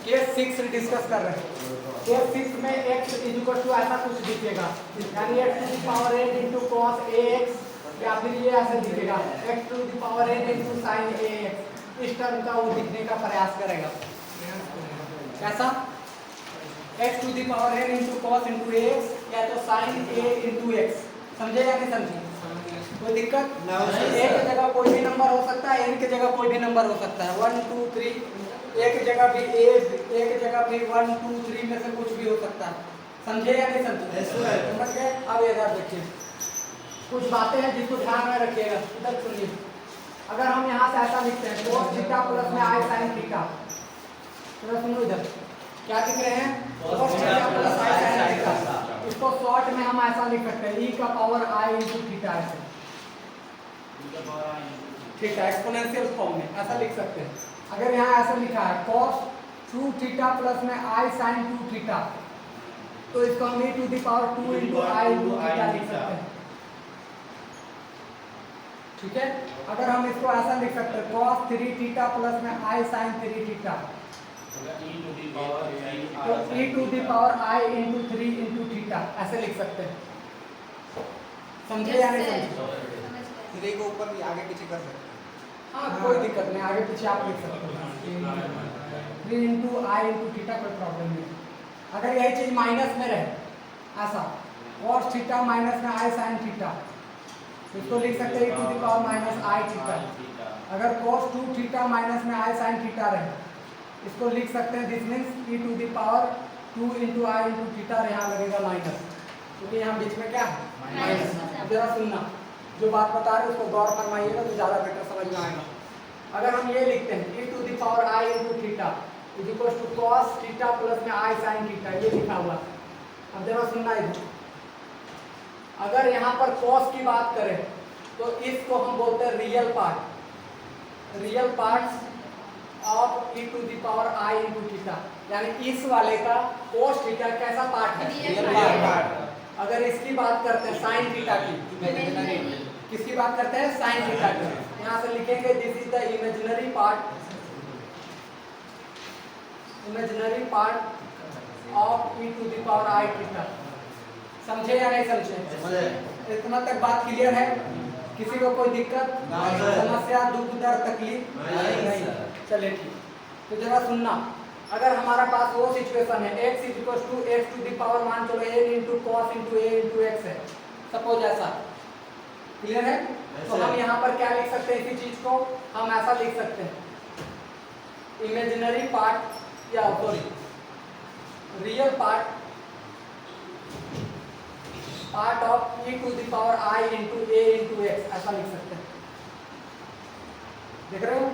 Case 6 discuss कर रहे हैं। केस 6 में x इज इक्वल टू ऐसा कुछ दिखेगा, यानी x to the power n into cos ax, या फिर ये ऐसे दिखेगा x to the power n into sin ax। इस टर्म का वो दिखने का प्रयास करेगा। कैसा? x to the power n into cos into ax या तो sin a इनटू x। समझे या नहीं समझे? कोई दिक्कत? a की जगह कोई भी नंबर हो सकता है, n की जगह कोई भी नंबर हो सकता है। 1 2 3 एक जगह भी एक जगह भी 1 2 3 में से कुछ भी हो सकता है। समझे या नहीं समझे? समझ गए? अब इधर देखिए, कुछ बातें हैं जिसको ध्यान में रखिएगा। इधर सुनिए, अगर हम यहाँ से ऐसा लिखते हैं cos थीटा प्लस में i sin थीटा, तो सुनो इधर क्या लिख रहे हैं? cos theta plus i sin theta. इसको शॉर्ट में हम ऐसा लिख सकते हैं e का पावर i इनटू थीटा, ऐसे ठीक है, एक्सपोनेंशियल फॉर्म में ऐसा लिख सकते हैं। अगर यहाँ ऐसा लिखा है cos 2 थीटा प्लस में i sin 2 थीटा, तो इसको हम e to the power 2 into i into theta लिख सकते हैं। ठीक है, अगर हम इसको ऐसा लिख सकते हैं cos 3 थीटा प्लस में i sin 3 थीटा, तो e to the power i into 3 into theta ऐसे लिख सकते हैं। समझे या नहीं समझे? 3 को ऊपर भी आगे पीछे कर सकते हैं। हाँ, कोई दिक्कत नहीं, आगे पीछे आप लिख सकते हो। 3 इंटू आई इंटू थीटा, कोई प्रॉब्लम नहीं। अगर यही चीज माइनस में रहे ऐसा cos थीटा माइनस में आई साइन थीटा, इसको लिख सकते हैं e to the power minus I theta. अगर cos 2 थीटा माइनस में आई साइन थीटा रहे, इसको लिख सकते हैं this means e to the power 2 into I into theta, यहाँ लगेगा माइनस, क्योंकि यहाँ बीच में क्या है? माइनस। जरा सुनना, जो बात बता रहे हैं उसको गौर फरमाइएगा तो ज़्यादा बेटर समझ में आएगा। अगर हम ये लिखते हैं e to the power i into theta is equal to cos theta plus में i sin थीटा, ये लिखा हुआ। अब जरा सुनना इधर, अगर यहाँ पर cos की बात करें तो इसको हम बोलते हैं real part, real part of e to the power i into theta, यानी इस वाले का cos थीटा कैसा पार्ट है? Real part. अगर इसकी बात करते हैं साइन थीटा की, किसकी बात करते हैं? साइन थीटा की, यहाँ से लिखेंगे this is the imaginary part, imaginary part of e to the power i theta. समझे या नहीं समझे? इतना तक बात क्लियर है? किसी को कोई दिक्कत, समस्या, दुख दर्द, तकलीफ नहीं? चलिए ठीक। तो जरा सुनना, अगर हमारा पास वो सिचुएशन है x is equal to x to the power, मान चलो n into cos into a into x है, सपोज ऐसा, क्लियर है? तो हम यहाँ पर क्या लिख सकते हैं? इसी चीज को हम ऐसा लिख सकते हैं, इमेजिनरी पार्ट या sorry real part of e to the power i into a into x, ऐसा लिख सकते हैं। देख रहे हो?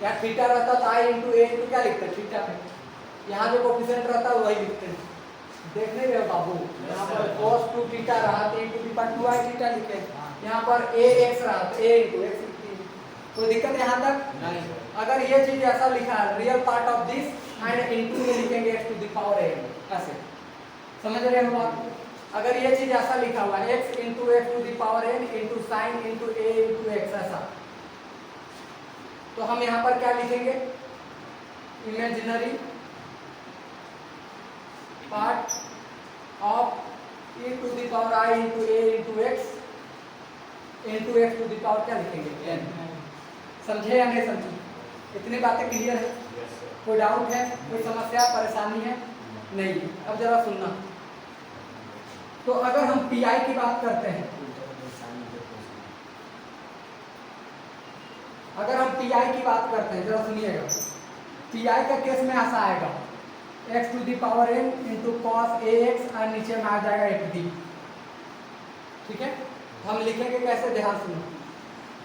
या थीटा रहता तो i इंटू a इंटू क्या लिखते हैं? थीटा पे। यहाँ जो कोफिशिएंट रहता है वही लिखते हैं। देख नहीं रहे बाबू, यहाँ पर cos 2 थीटा रहा तो e to the power 2i theta लिखे, यहाँ पर ax रहा तो a इंटू x लिखते हैं। कोई दिक्कत यहाँ तक नहीं? अगर ये चीज ऐसा लिखा है real part of this and into में लिखेंगे x to the power a, ऐसे समझ रहे हो आप? अगर ये चीज ऐसा लिखा हुआ है x into x to the power n into sine into a into x, ऐसा, तो हम यहाँ पर क्या लिखेंगे? Imaginary part of e to the power i into a into x to the power क्या लिखेंगे? n। समझे या नहीं समझे? इतनी बातें क्लियर है? कोई डाउट है, कोई समस्या, परेशानी है? नहीं। अब जरा सुनना, तो अगर हम पी की बात करते हैं, अगर हम पी की बात करते हैं, जरा सुनिएगा, पी का केस में ऐसा आएगा x to the power n into cos ax और नीचे में आ जाएगा 8d। ठीक है, हम लिखेंगे कैसे, ध्यान सुनो।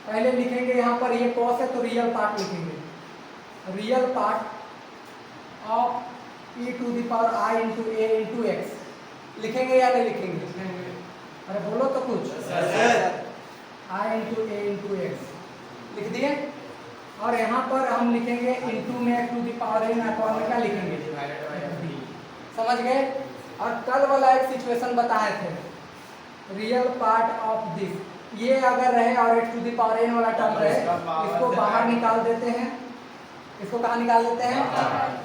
पहले लिखेंगे यहाँ पर ये कॉस है तो रियल पार्ट लिखेंगे, real part of E to the power I into A into X लिखेंगे या नहीं लिखेंगे? अरे बोलो तो कुछ। I into A into X लिख दिए, और यहाँ पर हम लिखेंगे इंटू में X to the power N upon में क्या लिखेंगे, समझ गए। और कल वाला एक सिचुएशन बताए थे, रियल पार्ट ऑफ दिस, ये अगर रहे और X to the power N वाला टर्म रहे, इसको बाहर निकाल देते हैं, इसको कहाँ निकाल देते हैं,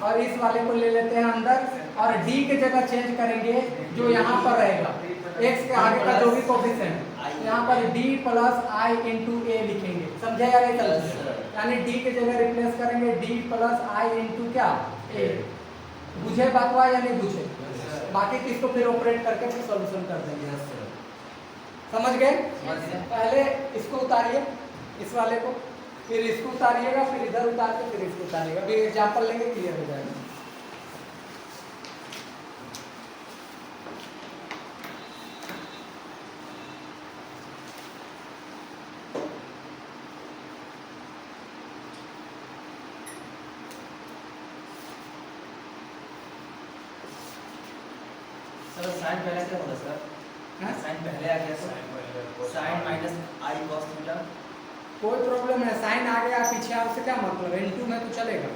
और इस वाले को ले लेते हैं अंदर, और d की जगह चेंज करेंगे जो यहाँ पर रहेगा, x के आगे का जो भी कोफिशिएंट, यहाँ पर d प्लस आई इंटू ए लिखेंगे, समझे या नहीं समझे? यानी d की जगह रिप्लेस करेंगे d प्लस आई इंटू क्या, ए। बुझे बातवा या नहीं बुझे? बाकी किसको फिर ऑपरेट करके फिर सॉल्यूशन कर देंगे, समझ गए? पहले इसको उतारिए, इस वाले को, फिर इसको उतारिएगा, फिर इधर उतार के फिर इसको उतारिएगा, अभी एग्जाम्पल लेंगे, क्लियर हो जाएगा। सर साइन पहले क्या होता सर? साइन पहले आ गया sir, sign minus I cos theta. कोई प्रॉब्लम है, साइन आ गया पीछे, आपसे क्या मतलब है, इनटू में तो चलेगा।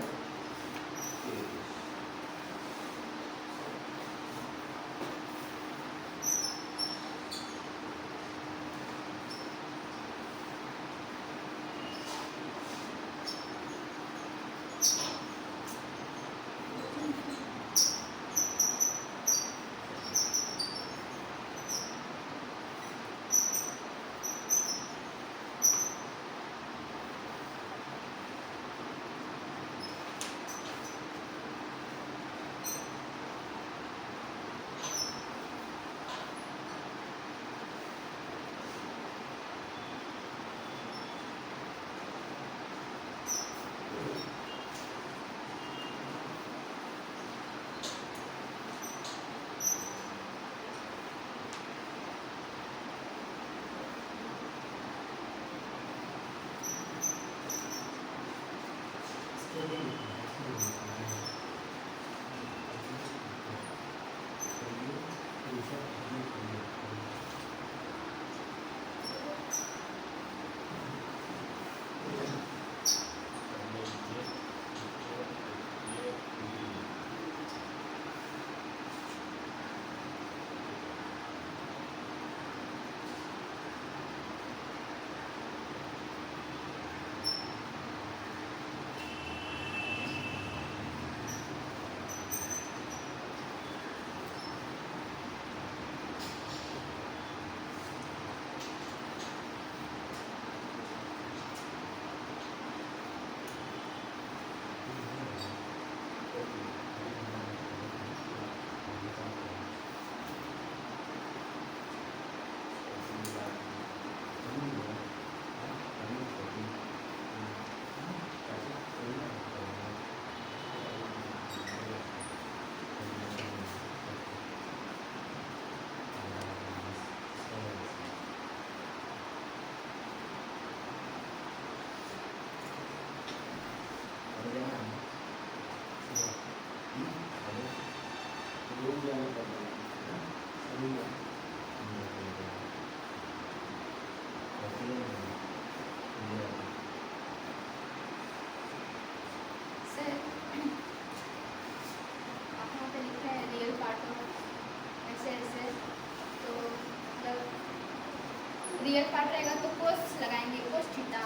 रियल पार्ट रहेगा तो कोस लगाएंगे, कोस थीटा।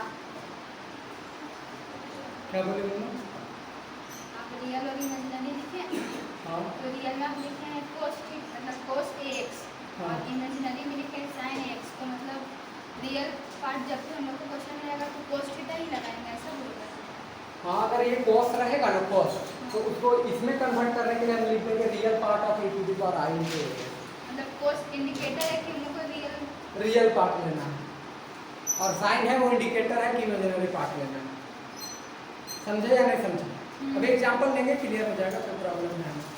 क्या बोले बोलो? आप रियल और इमेजिनरी लिखे, हाँ तो रियल में आप लिखे हैं कोस थीटा मतलब कोस एक्स, हाँ। और इमेजिनरी में लिखे साइन एक्स। तो मतलब रियल पार्ट जब भी हम लोग को क्वेश्चन रहेगा तो कोस थीटा ही लगाएंगे, ऐसा बोल रहे हैं। हाँ, अगर ये कॉस रहेगा ना कॉस, तो उसको इसमें कन्वर्ट करने के लिए हम लिख देंगे real part of a to the power I into a. मतलब कोस इंडिकेटर है कि हम लोग को रियल पार्ट लेना है, और साइन है वो इंडिकेटर है कि इमेजिनरी पार्ट लेना है। समझे या नहीं समझे? अभी एग्जांपल लेंगे, क्लियर हो जाएगा, कोई प्रॉब्लम नहीं है।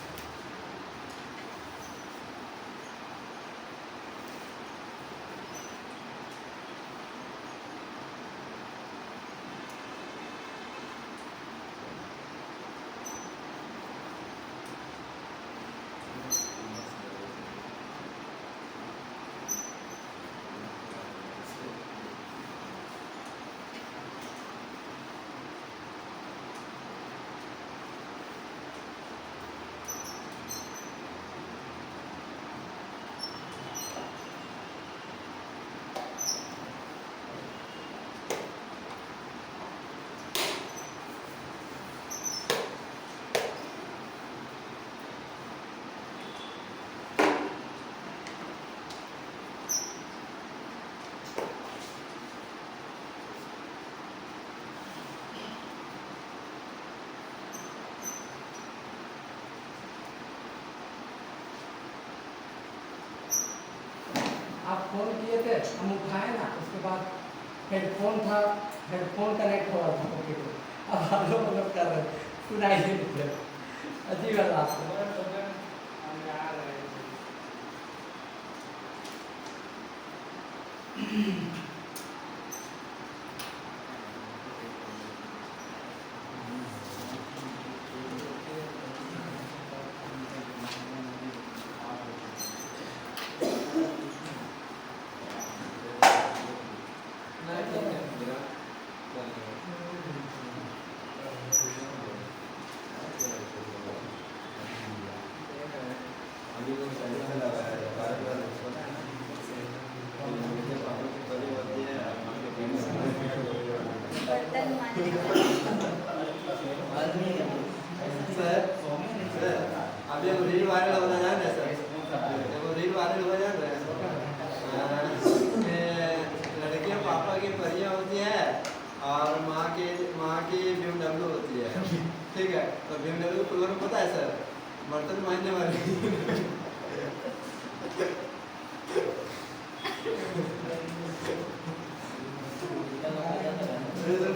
आप फोन किए थे, हम उठाए ना, उसके बाद हेडफोन था, हेडफोन कनेक्ट हो रहा था ओके तो अब हम लोग मतलब कर रहे हैं, सुनाई नहीं दे रहा। अजीब है आपको। बर्तन मांजने सर सर अभी वो रील वायरल होना जान रहे सर, वो रील वायरल हो जान रहे लड़कियां पापा की परियां होती है और माँ की BMW होती है, ठीक है। तो BMW प्रोग्राम पता है सर, बर्तन मांजने वाली।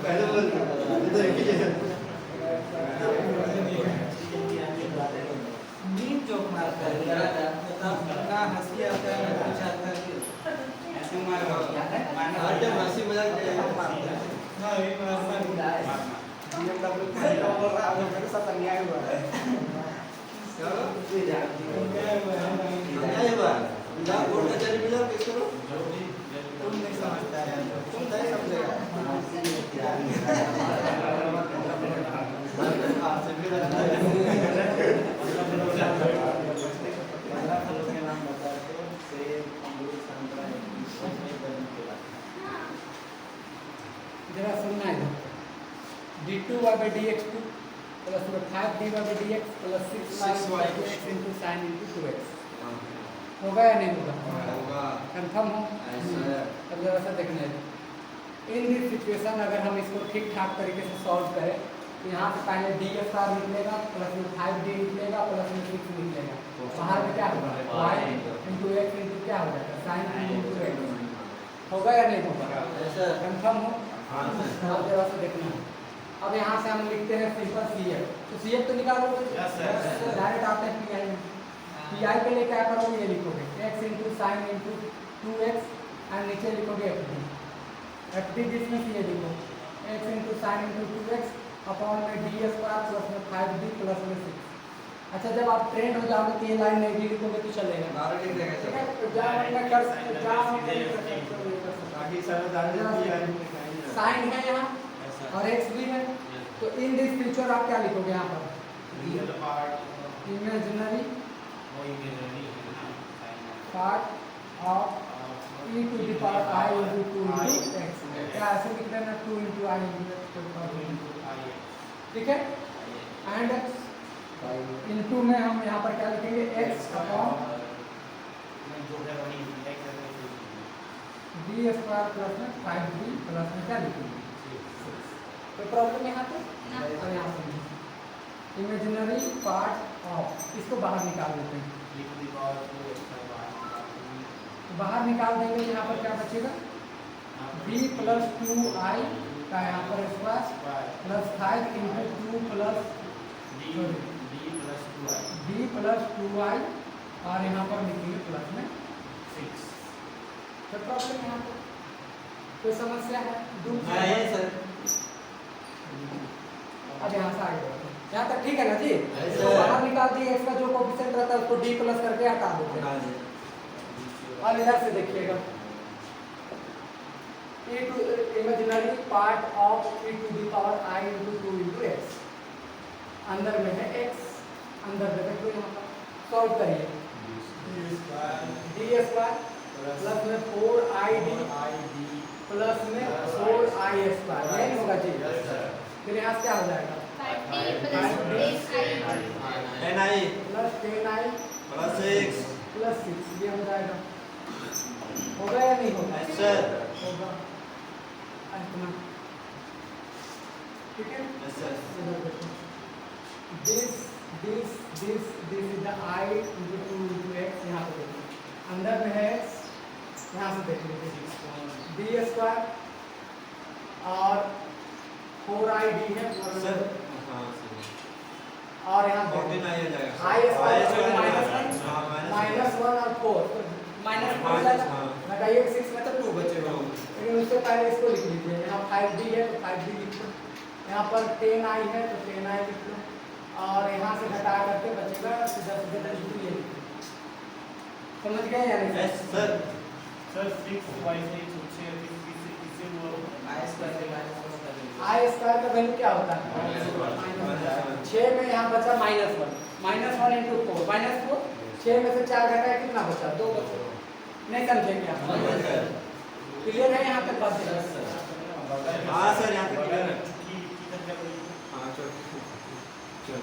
पहले बोल नींद जोक मारता है ना, हंसी आता है ना कुछ आता है, ऐसे मारता है हर टाइम हंसी मजाक मेरे साथ अन्याय हुआ है। अन्याय हुआ जाओ कोर्ट कचहरी में जाओ, केस करो। तुम नहीं समझता है, तुम नहीं समझेगा। जरा सुनना है d2/dx2 plus 5d/dx plus 6y/2x into sin into 2x होगा या नहीं होगा? कंफर्म हो? अब जरा सा देखना है, इन दिस सिचुएशन अगर हम इसको ठीक ठाक तरीके से सॉल्व करें तो यहाँ से पहले d स्क्वायर निकलेगा प्लस में 5d निकलेगा प्लस में 6 निकलेगा, बाहर में क्या होगा y into x into क्या हो जाएगा sin into x होगा या नहीं होगा? कंफर्म हो? अब जरा सा देखना है, अब यहाँ से हम लिखते हैं सिंपल CF, तो CF तो निकालोगे डायरेक्ट आते हैं PI में, PI के लिए क्या करोगे, ये लिखोगे x into sin into 2x and नीचे लिखोगे FD जिसमें ये लिखो x into sin into 2x upon में d स्क्वायर प्लस में 5d प्लस में 6। अच्छा जब आप ट्रेंड हो जाओगे तो ये लाइन नहीं भी लिखोगे तो चलेगा, ठीक है। तो जहाँ मतलब कर साइन है यहाँ और x भी है, तो इन दिस फ्यूचर आप क्या लिखोगे यहाँ पर imaginary part of e to the power I into 2 into x, क्या ऐसे लिख लेना 2 into I into x to the power 2 into I, ठीक है। एंड इनटू में हम यहाँ पर क्या लिखेंगे x upon d square plus में 5d प्लस में क्या लिखेंगे, कोई प्रॉब्लम यहाँ पे? और यहाँ पे इमेजिनरी पार्ट ऑफ, इसको बाहर निकाल देते हैं, बाहर निकाल देंगे यहाँ पर क्या बचेगा b प्लस 2i का यहाँ पर square plus 5 into 2 plus d plus 2i और यहाँ पर लिखेंगे प्लस में 6। तो प्रॉब्लम यहाँ पर कोई समस्या है? सर अब यहाँ से आगे बढ़ते हैं, यहाँ तक ठीक है ना जी? तो बाहर निकाल दिए x का जो कोफिशिएंट रहता है उसको d प्लस करके हटा देते हैं। और इधर से देखिएगा e to imaginary part of e to the power I into 2 into x, अंदर में है x, अंदर में देखो यहाँ पर सॉल्व करिए d स्क्वायर प्लस में 4id प्लस में 4i स्क्वायर, नहीं होगा जी? फिर यहाँ से क्या हो जाएगा 5d plus 10i plus 10i plus 6 plus 6, ये हो जाएगा, होगा या नहीं होगा? सर इतना, ठीक है। Yes sir. इधर देखो, this is the I into two into x, यहाँ पे देखो अंदर में है एक्स, यहाँ से देख लीजिए डी स्क्वायर और 4ID है सर हाँ सर। और यहाँ फोर्टीन आई आ जाएगा आई आई स्क्वायर स्क्वायर माइनस 1 और 4 माइनस घटाइए 6 में तो 2 बचेगा, लेकिन उससे पहले इसको लिख लीजिए। यहाँ 5D है तो 5D लिख लो, यहाँ पर 10I है तो 10I लिख लो, और यहाँ से घटा करके बचेगा सीधा सीधा ये लिख लो। समझ गए या नहीं? Yes sir. सर 6y6 किससे वो आई स्क्वायर से माइनस वन कर दीजिए। आई स्क्वायर का वैल्यू क्या होता है? -1। 6 में यहाँ बचा -1 इंटू 4 -4, 6 में से 4 घटाया कितना बचा? 2 बचा। नहीं समझे क्या? क्लियर है यहाँ तक बात? हाँ सर यहाँ तक क्लियर है। किधर क्या बोली? हाँ चलो चलो।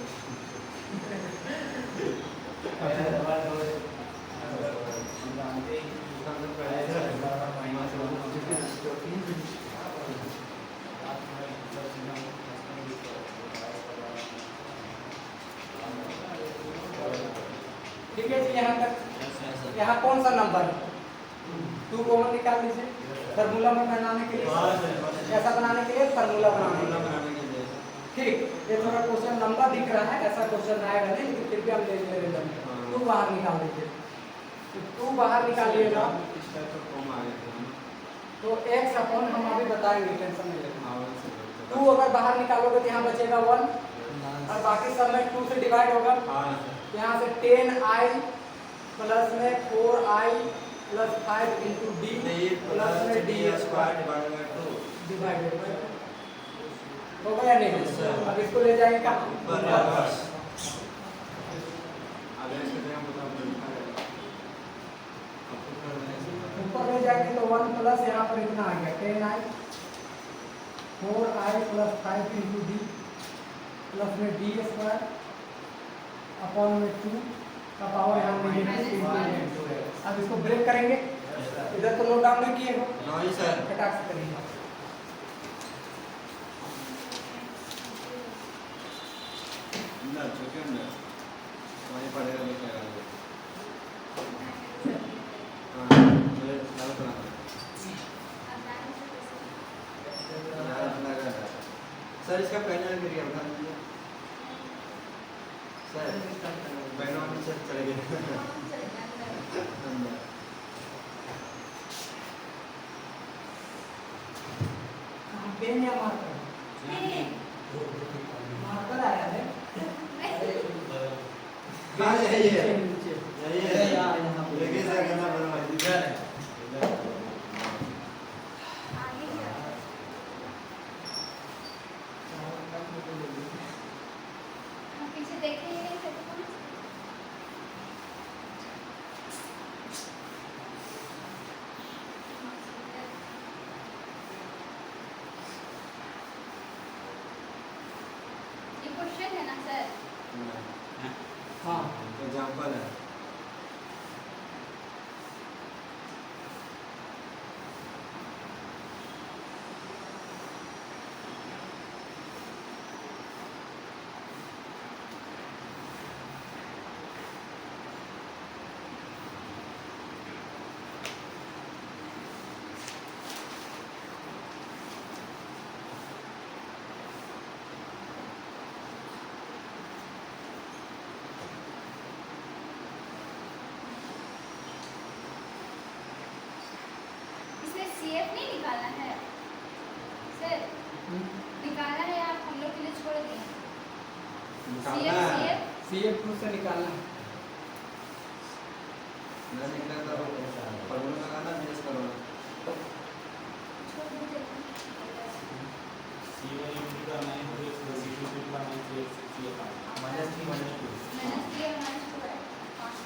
ठीक है जी, यहाँ तक। यहाँ कौन सा नंबर है? 2 कॉमन निकाल लीजिए फार्मूला में बनाने के लिए। ऐसा बनाने के लिए फार्मूला बनाने के लिए। ठीक, ये थोड़ा क्वेश्चन लंबा दिख रहा है, ऐसा क्वेश्चन आएगा नहीं, लेकिन फिर भी हम ले लेंगे। 2 बाहर निकाल दीजिए, तो 2 बाहर निकालिएगा तो x अपॉन हम अभी बताएंगे, टेंशन नहीं लेना। 2 अगर बाहर निकालोगे तो यहाँ बचेगा 1 और बाकी सब में 2 से डिवाइड होगा। यहाँ से 10I प्लस में 4I plus 5 into D plus में डी स्क्वायर डिवाइडेड बाय 2 हो गया नहीं? अब इसको ले जाएंगे कहाँ? ऊपर ले जाएंगे तो 1 प्लस यहाँ पर इतना आ गया 10I 4I plus 5 into D plus में डी स्क्वायर अपॉन में 2 का पावर यहाँ में। अब इसको ब्रेक करेंगे, इधर तो नोट डाउन नहीं किए हो, नहीं सर। फटाक से करेंगे। ना चुके ना वहीं पड़ेगा लेके आएगा। हाँ मुझे लाल बनाना है। सर इसका पैनल गिर गया, बता दीजिए सर। पैनल से चले गए। पेन या मार्कर? मार्कर आया है। हाँ यही है, नीचे यही है यहाँ पे। लेकिन सर करना पड़ा इधर है। पीछे देखे ही नहीं थे तो कौन? ये क्वेश्चन है ना सर? हाँ एग्जाम्पल है। इसमें CF नहीं निकालना है सर? निकालना है, आप हम लोग के लिए छोड़ दिए। निकालना है। CF CF2 से निकालना है। ना निकला तो फॉर्मूला लगाना मिस करवाना। छोड़ दीजिए। C1 इंटू का 9 हो गया, C2 इंटू का 9 से C का -3 -2। -3 और -2 है 5।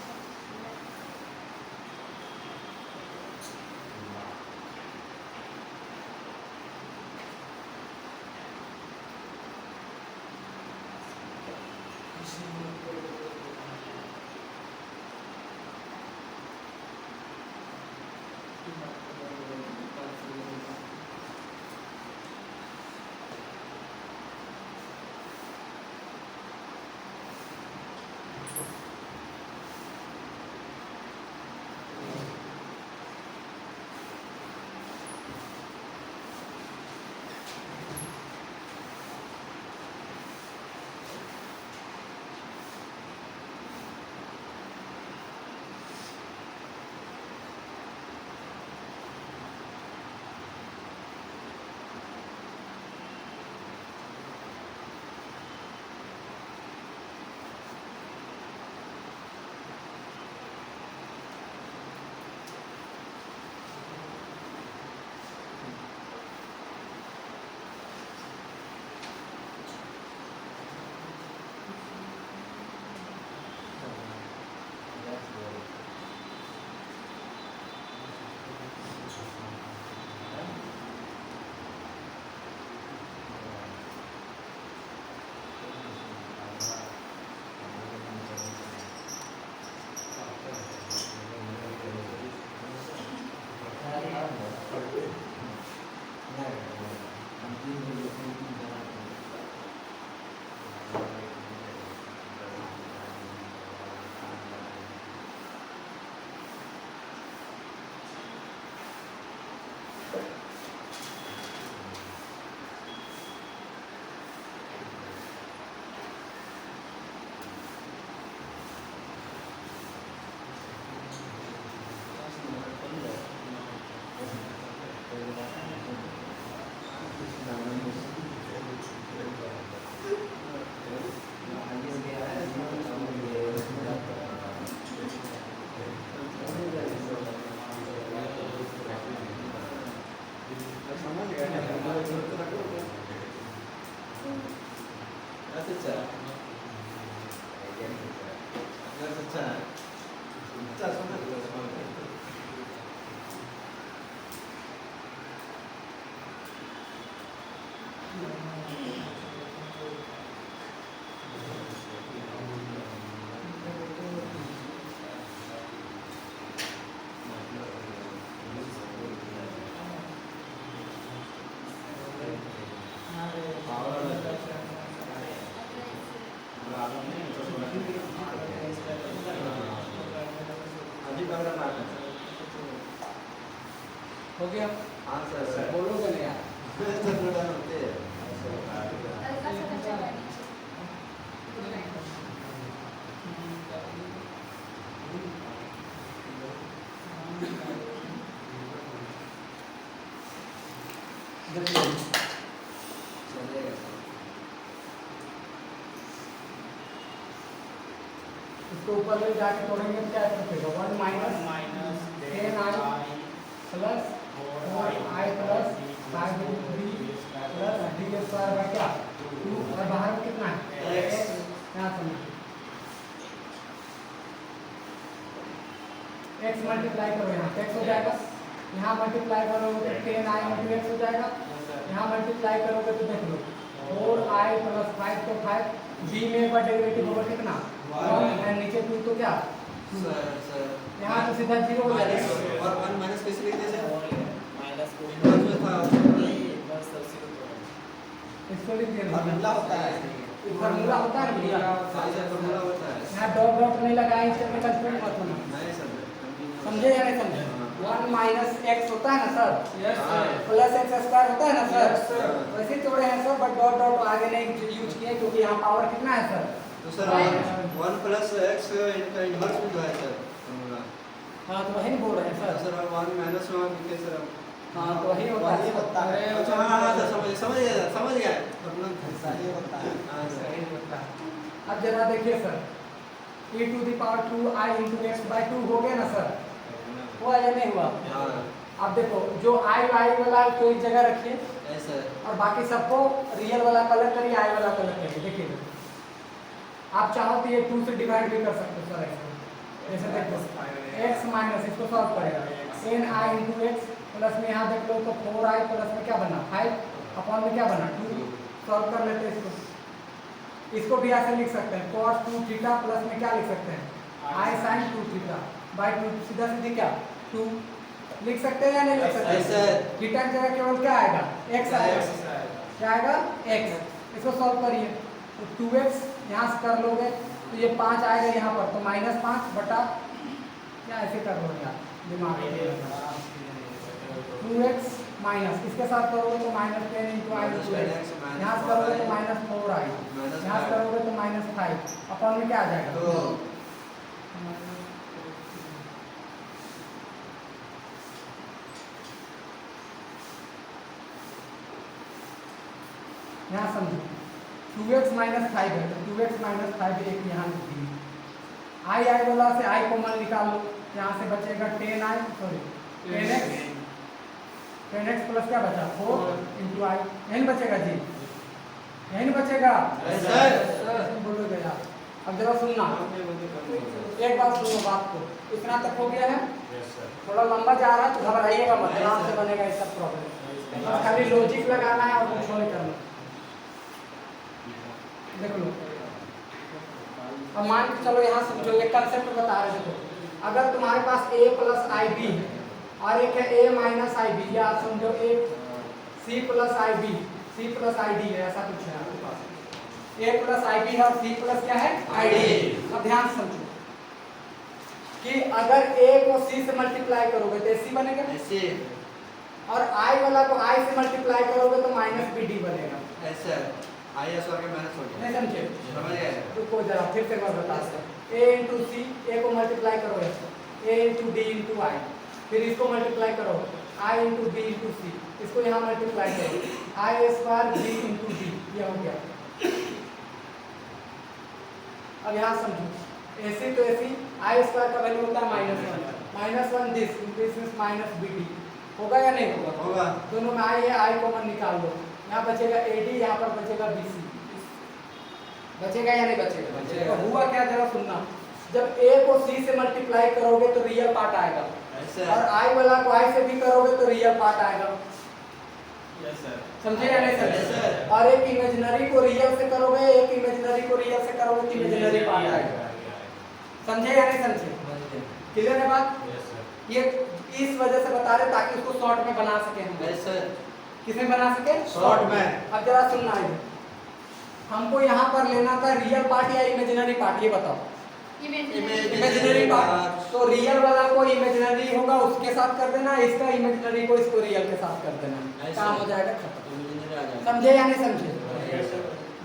गया हाँ सर बोलोगे नहीं यार। थोड़ा होते हैं हल्का सा बचा हुआ है नीचे। देखिए चलेगा सर इसको ऊपर ले जाके तोड़ेंगे तो क्या रखेगा 1 minus minus 10i plus 4i plus 5b plus d square by क्या 2 और बाहर में कितना है X। यहाँ समझो x मल्टीप्लाई करो यहाँ x हो जाएगा, यहाँ मल्टीप्लाई करोगे तो 10i इंटू x हो जाएगा, यहाँ मल्टीप्लाई करोगे तो देख लो 4i प्लस 5 तो 5 b में एक बार डेरिवेटिव होगा कितना 1 और नीचे 2 तो क्या सर यहाँ तो सीधा 0 हो जाएगा। और 1 माइनस कैसे लिखते हैं सर माइनस को इनवर्स में था बस सबसे इसको लिख दिया फॉर्मूला होता है फॉर्मूला होता है भैया, हाँ सर फॉर्मूला होता है यहाँ डॉट डॉट नहीं लगाए इससे में कंफ्यूज मत होना, नहीं सर समझे या नहीं समझे 1 माइनस x होता है ना sir yes sir plus x square होता है ना सर Yes, sir. वैसे ही तोड़े हैं सर बट डॉट डॉट आगे नहीं यूज किए क्योंकि यहाँ पावर कितना है सर तो सर 1 प्लस x इनका इनवर्स भी जो है सर फॉर्मूला हाँ तो वही बोल रहे हैं तो सर सर 1 माइनस 1 लिखे सर हाँ तो वही होता है अरे अच्छा हाँ हाँ सर समझ गया फॉर्मूला सही होता है हाँ सर सही होता है अब जरा देखिए sir e to the power 2i into X by 2 हो गया ना सर, हुआ या नहीं हुआ? हाँ अब देखो जो i वाला है तो एक जगह रखिए ऐसा और बाकी सबको रियल वाला कलर करिए i वाला कलर करिए। देखिए आप चाहो तो ये 2 से डिवाइड भी कर सकते हो सर ऐसे देखो x माइनस इसको सॉल्व करेगा n i into x plus में यहाँ देख लो तो 4i प्लस में क्या बना 5 अपॉन में क्या बना 2 सॉल्व कर लेते हैं इसको भी ऐसे लिख सकते हैं cos 2 थीटा प्लस में क्या लिख सकते हैं i sin 2 थीटा बाय 2 सीधा सीधी क्या 2 लिख सकते हैं या नहीं लिख सकते ऐसे थीटा की जगह केवल क्या आएगा x आएगा, क्या आएगा x। इसको सॉल्व करिए तो 2x यहाँ से कर लोगे तो ये 5 आएगा यहाँ पर तो -5 बटा क्या ऐसे कर लो यार दिमाग में 2x माइनस इसके साथ करोगे तो -10 इंटू आई यहाँ से करोगे तो -4i यहाँ से करोगे तो -5 अपन में क्या आ जाएगा तो यहाँ समझो 2x माइनस 5 है तो 2x माइनस 5 एक यहाँ लिख दिए आई वाला से i कॉमन निकाल लो यहाँ से बचेगा 10i सॉरी 10x प्लस क्या बचा 4 इंटू आई यही बचेगा जी यही बचेगा सर बोलोगे यार। अब जरा सुनना एक बात सुनो बात को इतना तक हो गया है थोड़ा लंबा जा रहा है तो घबराइएगा मत आराम से बनेगा ये सब प्रॉब्लम बस खाली लॉजिक लगाना है और कुछ नहीं करना। देख लो अब मान के चलो यहाँ समझो एक कंसेप्ट बता रहे थे अगर तुम्हारे पास a प्लस आई बी है और एक है a माइनस आई बी या आप समझो एक c plus I B c plus I D है ऐसा कुछ है आपके पास a प्लस आई बी है और c प्लस क्या है आई डी। अब ध्यान से समझो कि अगर a को c से मल्टीप्लाई करोगे तो c बनेगा ऐसे और i वाला को i से मल्टीप्लाई करोगे तो माइनस बी डी बनेगा। ऐसा आई एस और के माइनस हो गया नहीं समझे समझ गए रुको जरा फिर से मैं बताता हूँ a इंटू सी ए को मल्टीप्लाई करो a इंटू डी इंटू आई फिर इसको मल्टीप्लाई करो i इंटू बी इंटू सी इसको यहाँ मल्टीप्लाई करो आई स्क्वायर बी इंटू डी ये हो गया। अब यहाँ समझो ऐसी तो ऐसी आई स्क्वायर का वैल्यू होता है -1 this is minus B D होगा या नहीं होगा होगा दोनों में आई है आई कॉमन निकाल लो यहाँ बचेगा AD यहाँ पर बचेगा BC बचेगा या नहीं बचेगा बचेगा। तो हुआ क्या जरा सुनना जब A को C से मल्टीप्लाई करोगे तो रियल पार्ट आएगा ऐसा और I वाला को I से भी करोगे तो रियल पार्ट आएगा यस सर समझे या नहीं Yes, समझे sir. और एक इमेजिनरी को रियल से करोगे एक इमेजिनरी को रियल से करोगे तो इमेजिनरी पार्ट आएगा समझे या नहीं समझे क्लियर है बात यस सर ये इस वजह से बता रहे ताकि उसको शॉर्ट में बना सके हम ऐसा किसमें बना सके शॉर्ट में। अब जरा सुनना है हमको यहाँ पर लेना था रियल पार्ट या इमेजिनरी पार्ट ये बताओ इमेजिनरी पार्ट, तो रियल वाला को इमेजिनरी होगा उसके साथ कर देना, इसका इमेजिनरी को इसको रियल के साथ कर देना, काम हो जाएगा खत्म। समझे या नहीं समझे?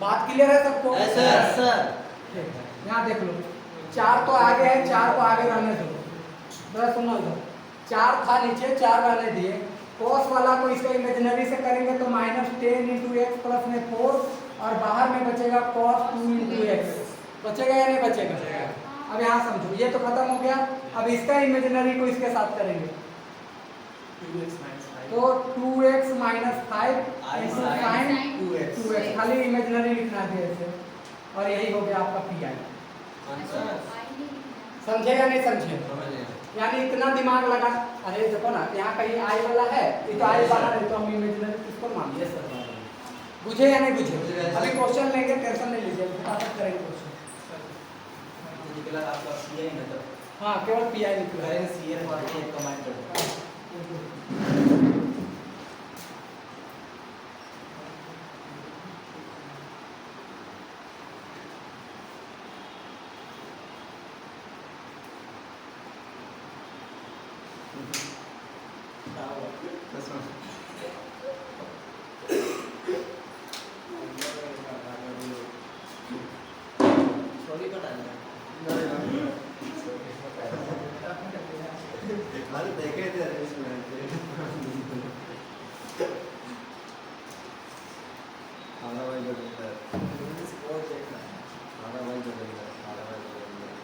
बात क्लियर है सबको? सर यहाँ देख लो, 4 तो आगे है, 4 को आगे रहने दो, थोड़ा सुनो इधर। 4 था नीचे, 4 रहने दिए। cos वाला को इसका इमेजिनरी से करेंगे तो -10 × x प्लस में 4 और बाहर में बचेगा cos 2 × x। बचेगा या नहीं बचेगा? अब यहाँ समझो, ये तो खत्म हो गया। अब इसका इमेजिनरी को इसके साथ करेंगे 2x minus 5 तो 2x - 5 sin 2x 2x, खाली इमेजिनरी लिखना है ऐसे, और यही हो गया आपका पी आई। समझे या नहीं समझे? यानी इतना दिमाग लगा, अरे देखो ना यहाँ कहीं आई वाला है, ये तो आई वाला है, तो हम इमेजिनरी किसको मानिए सर? बुझे या नहीं बुझे? अभी क्वेश्चन लेंगे, टेंशन नहीं लीजिए, फटाफट करेंगे क्वेश्चन। निकला आपका सीआई मतलब हाँ, केवल पी आई निकला है। सीएन और के कमांड कर दो। सॉरी का डालना अरे देखे थे इसमें खाना भाई जो देता है और देखना खाना भाई जो देता है खाना भाई जो देता है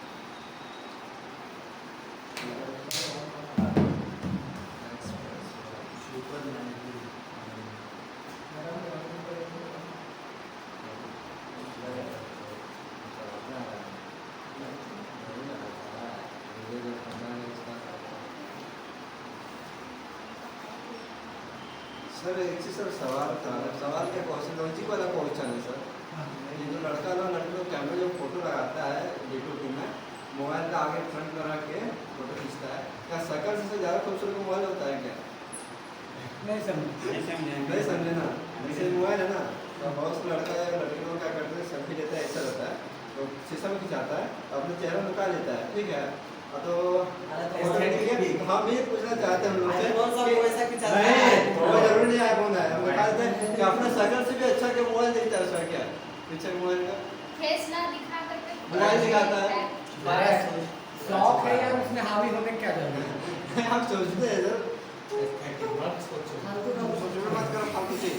सुपर सर एक चीज सर सवाल था, सवाल क्या क्वेश्चन लॉजिक वाला क्वेश्चन है सर। ये जो लड़का लोग लड़के लोग कैमरे जो फोटो लगाता है D2P में, मोबाइल का आगे फ्रंट में रख के फोटो खींचता है, क्या शक्ल से ज़्यादा खूबसूरत मोबाइल होता है क्या? नहीं समझे? नहीं समझे ना? जैसे मोबाइल है ना, तो बहुत से लड़का या लड़के लोग क्या करते हैं, सेल्फी लेता है, ऐसा रहता है, तो शीशा में खिंचाता है, अपने चेहरा निकाल लेता है, ठीक है? तो हम ये पूछना चाहते हैं हम लोग से कौन सा कि- पैसा की चाहता नहीं, है वो जरूरी नहीं है कौन है, हम दिखाते हैं कि अपने शक्ल से भी अच्छा के मोबाइल दिखता है सर क्या? पीछे मोबाइल का फेस ना दिखा करके मोबाइल दिखाता है। शौक है यार, उसमें हावी होने क्या जरूरत है? हम सोचते हैं सर, मत सोचो सोचो मत करो फालतू चीज।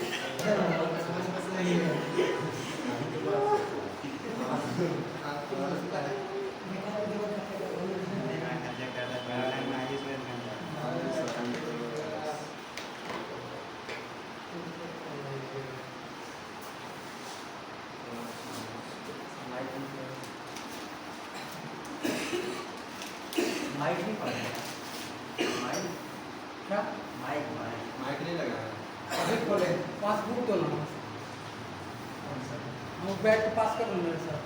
माइक नहीं पड़ा माइक क्या? माइक माइक नहीं लगा है। अभी खोले, पासबुक तो ना वो बैग के पास कर लूँगा सर।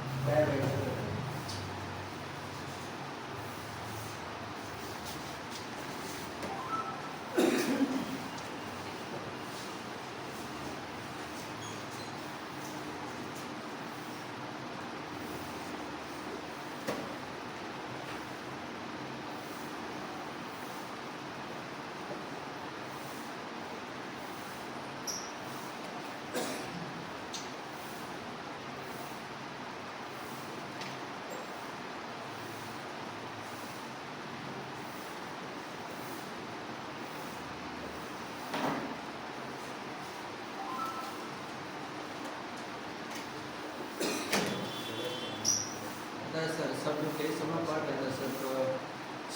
पता है सर, सब जो केस हम लोग पढ़ रहे थे सर, तो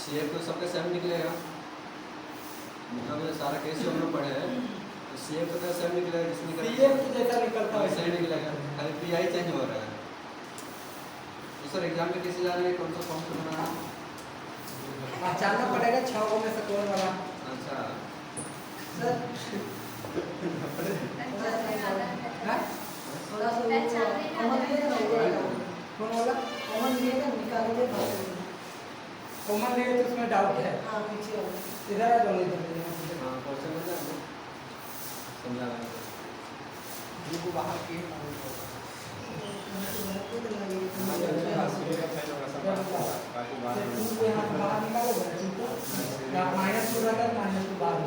CF तो सबका सेम निकलेगा, मतलब ये सारा केस जो हम लोग पढ़े हैं तो CF तो सेम निकलेगा, जिसमें CF तो जैसा निकलता है वैसे ही निकलेगा, खाली PI चेंज हो रहा है। तो सर एग्जाम में कैसे जा रहे हैं, कौन सा फॉर्म से बनाना? पहचानना पड़ेगा 6 गो में से कौन वाला। अच्छा हाँ? थोड़ा सा कॉमन लिए ना कौन वाला? कॉमन लिए ना निकाल के बात कॉमन लिए तो उसमें डाउट है। हाँ पीछे वाला इधर आ जाओ, इधर यहाँ से। हाँ क्वेश्चन बता दो, समझा रहा है इनको बाहर किए टू को यहाँ से बाहर निकालोगे ना, टू को या माइनस टू रहता है, माइनस टू बाहर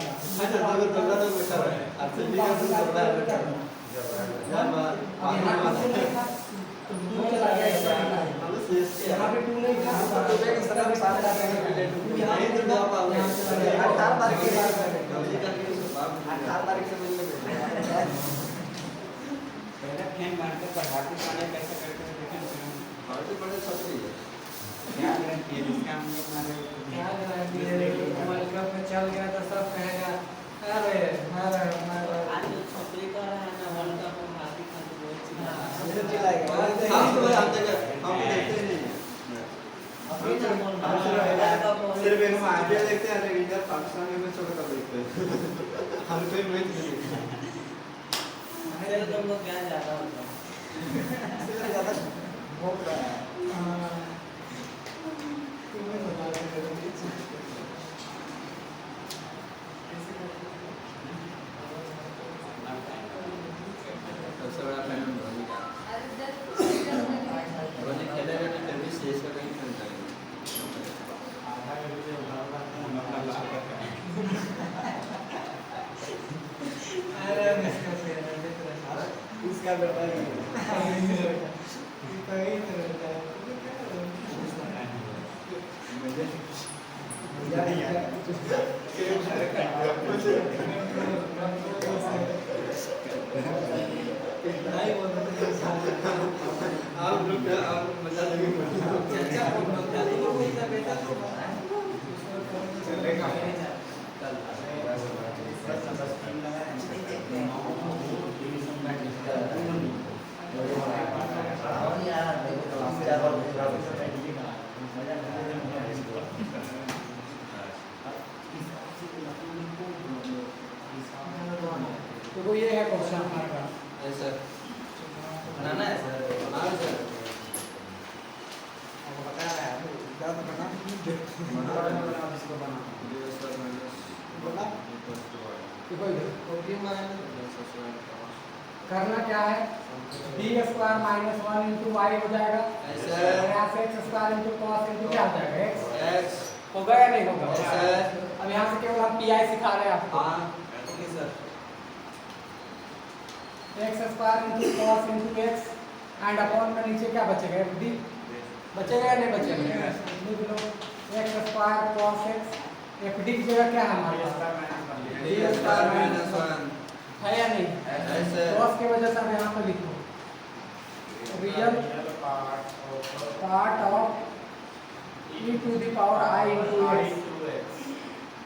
अब यहाँ टू नहीं था तो टू चला गया इस पर निकालेंगे। यहाँ पे टू नहीं था तो इस तरह भी चला गया, टू यहाँ पे था, यहाँ चला गया। 18 तारीख से मिलने पहले फैन मार के पढ़ाते पढ़े कैसे करते हैं देखें फिर हम पार्टी बड़े सब सही है। क्या गारंटी है इसका हम लोग हमारे क्या गारंटी है? वर्ल्ड कप में चल गया तो सब कहेगा अरे आज जो छपरी कर रहा है ना वर्ल्ड कप में हार्दिक पांड्या बहुत चिल्लाएगा। हम तो देखते ही नहीं है। सिर्फ हम आईपीएल देखते हैं, लेकिन इंडिया पाकिस्तान में मैच छोड़ कर देखते हैं। हम कोई मैच नहीं देखते। है तुम लोग क्या ज्यादा होता इससे ज़्यादा भोग रहा है। तुम्हें बता रहे हैं सबसे बड़ा फैन धोनी का। धोनी खेलेगा नहीं फिर भी शेष का कहीं खेलता है। आधा घंटे उधर अरे इसका बेटा ही है। कहीं तो रहता है। नहीं बोल आप लोग आप मजा लगेगा। चाचा दादी को इसका बेटा तो चलेगा। तो ये है क्वेश्चन हमारा। सर बनाना है सर, बनाओ सर। आपको पता है क्या तो बना इसको बना बना देखो इधर प्रोटीन बनाना करना क्या है, D square minus one into Y हो जाएगा, ऐसे और यहाँ से X square into cos into क्या हो जाएगा एक्स, एक्स होगा या नहीं होगा? ऐसे अब यहाँ से केवल हम पी आई सिखा रहे हैं आपको। हाँ okay sir. X square into cos into x and upon में नीचे क्या बचेगा, एफ डी बचेगा या नहीं बचेगा? लिख लो x square cos x, f d की जगह क्या है हमारे पास, डी स्क्वायर माइनस वन है या नहीं? ऐसे कॉस की वजह से हम यहाँ पे लिखो real part of e to the power i into X,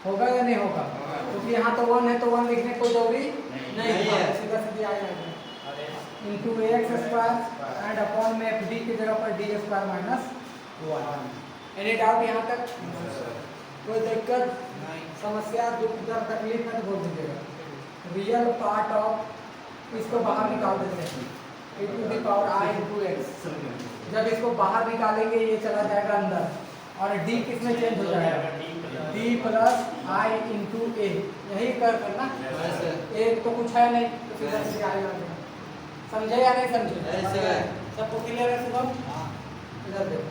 होगा या नहीं होगा? क्योंकि यहाँ तो वन है तो वन लिखने की कोई जरूरी नहीं है, सीधा सीधा आ जाएगा into x square and upon में एफ डी की जगह पर D square minus one. Any doubt यहाँ तक? कोई दिक्कत समस्या दुख दर्द तकलीफ है तो बोल दीजिएगा। रियल पार्ट ऑफ, इसको बाहर निकाल देते हैं e to the power i into X, जब इसको बाहर निकालेंगे ये चला जाएगा अंदर और d किस में चेंज हो जाएगा, d प्लस i इंटू ए, यही कर करना ए तो कुछ है नहीं तो सीधा सीधा आएगा। समझे या नहीं समझे? ऐसे सबको क्लियर है शुभम? इधर देखो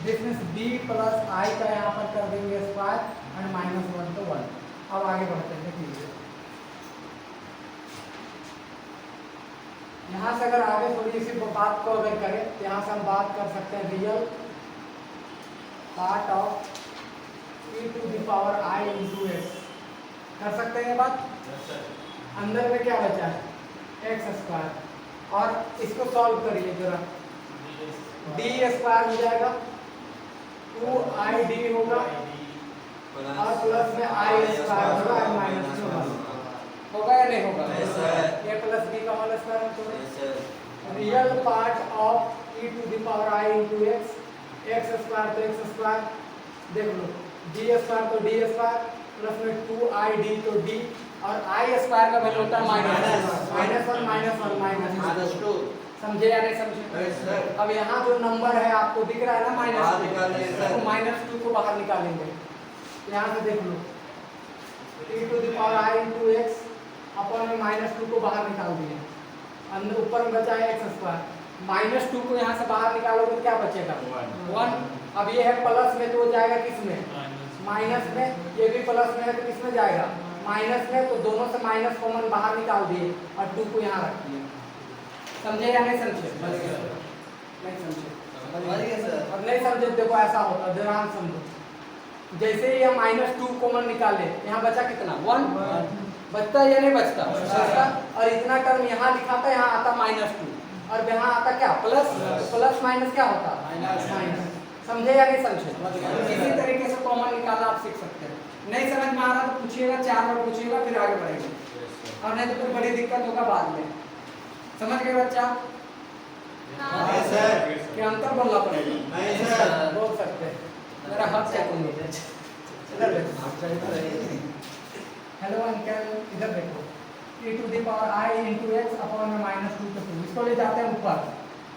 this means b plus i का यहाँ पर कर देंगे स्क्वायर एंड माइनस वन तो वन। अब आगे बढ़ते हैं देखिए यहाँ से अगर आगे थोड़ी सी बात को अगर करें तो यहाँ से हम बात कर सकते हैं real part of e to the power i into x, कर सकते हैं ये बात? अंदर में क्या बचा है एक्स स्क्वायर और इसको सॉल्व करिए जरा, डी स्क्वायर हो जाएगा 2id होगा और प्लस में i स्क्वायर होगा और माइनस में होगा, होगा या नहीं होगा? ए प्लस बी का whole square real part of e to the power i into x, x square तो एक्स स्क्वायर, देख लो डी स्क्वायर तो डी स्क्वायर प्लस में 2id तो d और i स्क्वायर का वैल्यू होता है माइनस वन माइनस टू। समझे या नहीं समझे? अब यहाँ जो नंबर है आपको दिख रहा है ना माइनस टू, तो माइनस टू को बाहर निकालेंगे। यहाँ से देख लो e to the power i into x अपन में माइनस टू को बाहर निकाल दिए, अंदर ऊपर में बचा है एक्स स्क्वायर, -2 को यहाँ से बाहर निकालोगे तो क्या बचेगा 1। अब ये है प्लस में तो वो जाएगा किस में माइनस में, ये भी प्लस में है तो किस में जाएगा माइनस में, तो दोनों से माइनस कॉमन बाहर निकाल दिए और 2 को यहाँ रख दिए। समझे या नहीं समझे? नहीं समझे? और नहीं समझे देखो ऐसा होता, ध्यान समझो। जैसे ही हम -2 कॉमन निकाले, यहाँ बचा कितना 1 बचता है या नहीं बचता? बचता। और इतना टर्म यहाँ लिखा था, यहाँ आता -2 और यहाँ आता क्या प्लस, प्लस माइनस क्या होता माइनस। समझे या नहीं समझे? इसी तरीके से कॉमन निकालना आप सीख सकते हैं। नहीं समझ में आ रहा तो पूछिएगा, 4 बार पूछिएगा, फिर आगे बढ़ेंगे, और नहीं तो फिर बड़ी दिक्कत होगा बाद में। समझ गए बच्चा? हाँ। क्या अंतर बोलना पड़ेगा? नहीं सर। बोल सकते हैं। मेरा हाथ क्या तुम इधर देखो। हेलो अंकल, इधर देखो। e to the power i into x upon में -2 तो 2, इसको ले जाते हैं ऊपर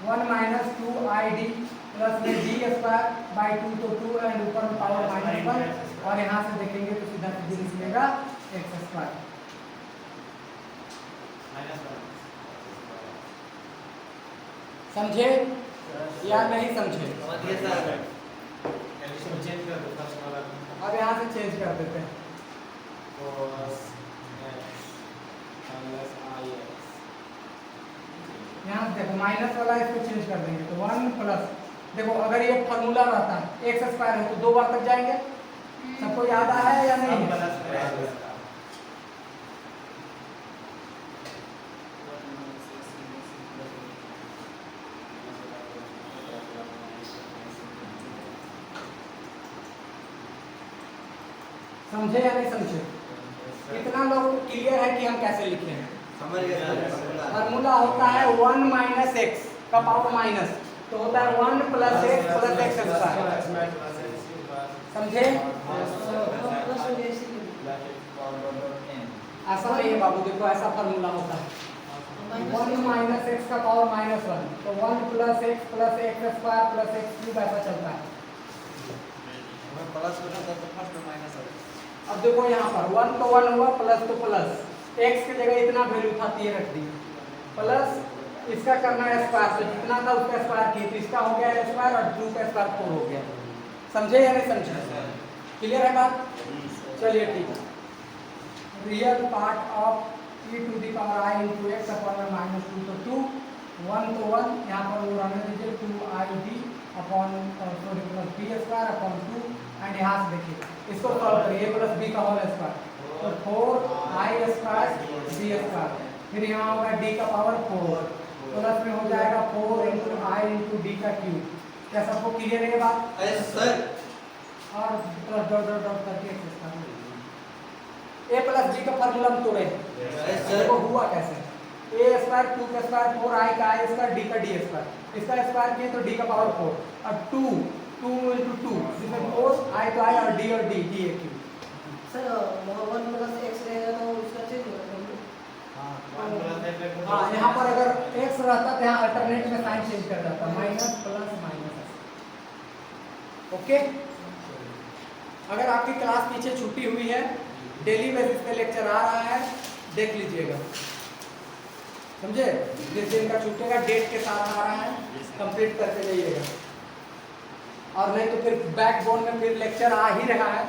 1 - 2id प्लस में d स्क्वायर बाई 2 तो 2 एंड ऊपर में पावर -1 और यहाँ से देखेंगे तो सीधा सीधे निकलेगा x स्क्वायर। समझे या नहीं समझे? अब यहाँ से चेंज कर देते हैं। यहाँ से देखो माइनस वाला इसको चेंज कर देंगे तो 1 प्लस, देखो अगर ये फार्मूला रहता है एक्स स्क्वायर है तो 2 बार तक जाएंगे। सबको याद आया है या नहीं? समझे या नहीं समझे? इतना लोग क्लियर है कि हम कैसे लिखे हैं? समझ गए। फार्मूला होता है 1 - x का पावर माइनस, तो होता है 1 + x + x स्क्वायर। समझे? ऐसा नहीं है बाबू, देखो ऐसा फार्मूला होता है 1 - x का पावर -1, तो 1 + x + x स्क्वायर + x³ ऐसा चलता है। अब देखो यहाँ पर 1 तो 1 हुआ, प्लस तो प्लस, x की जगह इतना वैल्यू था ये रख दी, प्लस इसका करना है स्क्वायर, तो जितना था उसका स्क्वायर किया तो इसका हो गया स्क्वायर और 2 का स्क्वायर 4 हो गया। समझे या नहीं समझे? क्लियर है बात? चलिए ठीक है। Real part of e to the power i into x upon में -2 तो 2, 1 तो 1, यहाँ पर वो रहने दीजिए 2id upon sorry plus b square upon 2 and यहाँ से देखिए इसको सॉल्व करिए प्लस b का होल स्क्वायर, तो 4i स्क्वायर b स्क्वायर, फिर यहाँ होगा d का पावर 4 प्लस में हो जाएगा 4 × i × d का क्यूब। क्या सबको क्लियर है ये बात? सर। और प्लस डॉट डॉट डॉट करके a प्लस b का फार्मूला हम तोड़े सर, वो हुआ कैसे? a स्क्वायर 2 का स्क्वायर 4i का i स्क्वायर d का d स्क्वायर, इसका स्क्वायर किए तो d का पावर 4 और 2 × 2 इसमें 4 i तो i और d d a cube. Sir 1 + x रहेगा तो उसका चेंज होगा। हाँ, यहाँ पर अगर x रहता तो यहाँ अल्टरनेट में साइन चेंज कर जाता, माइनस प्लस माइनस। ओके, अगर आपकी क्लास पीछे छुट्टी हुई है, डेली बेसिस पे लेक्चर आ रहा है, देख लीजिएगा। समझे? जिस दिन का छुट्टी का डेट के साथ आ रहा है कंप्लीट करके जाइएगा, और नहीं तो फिर बैकबोन में फिर लेक्चर आ ही रहा है,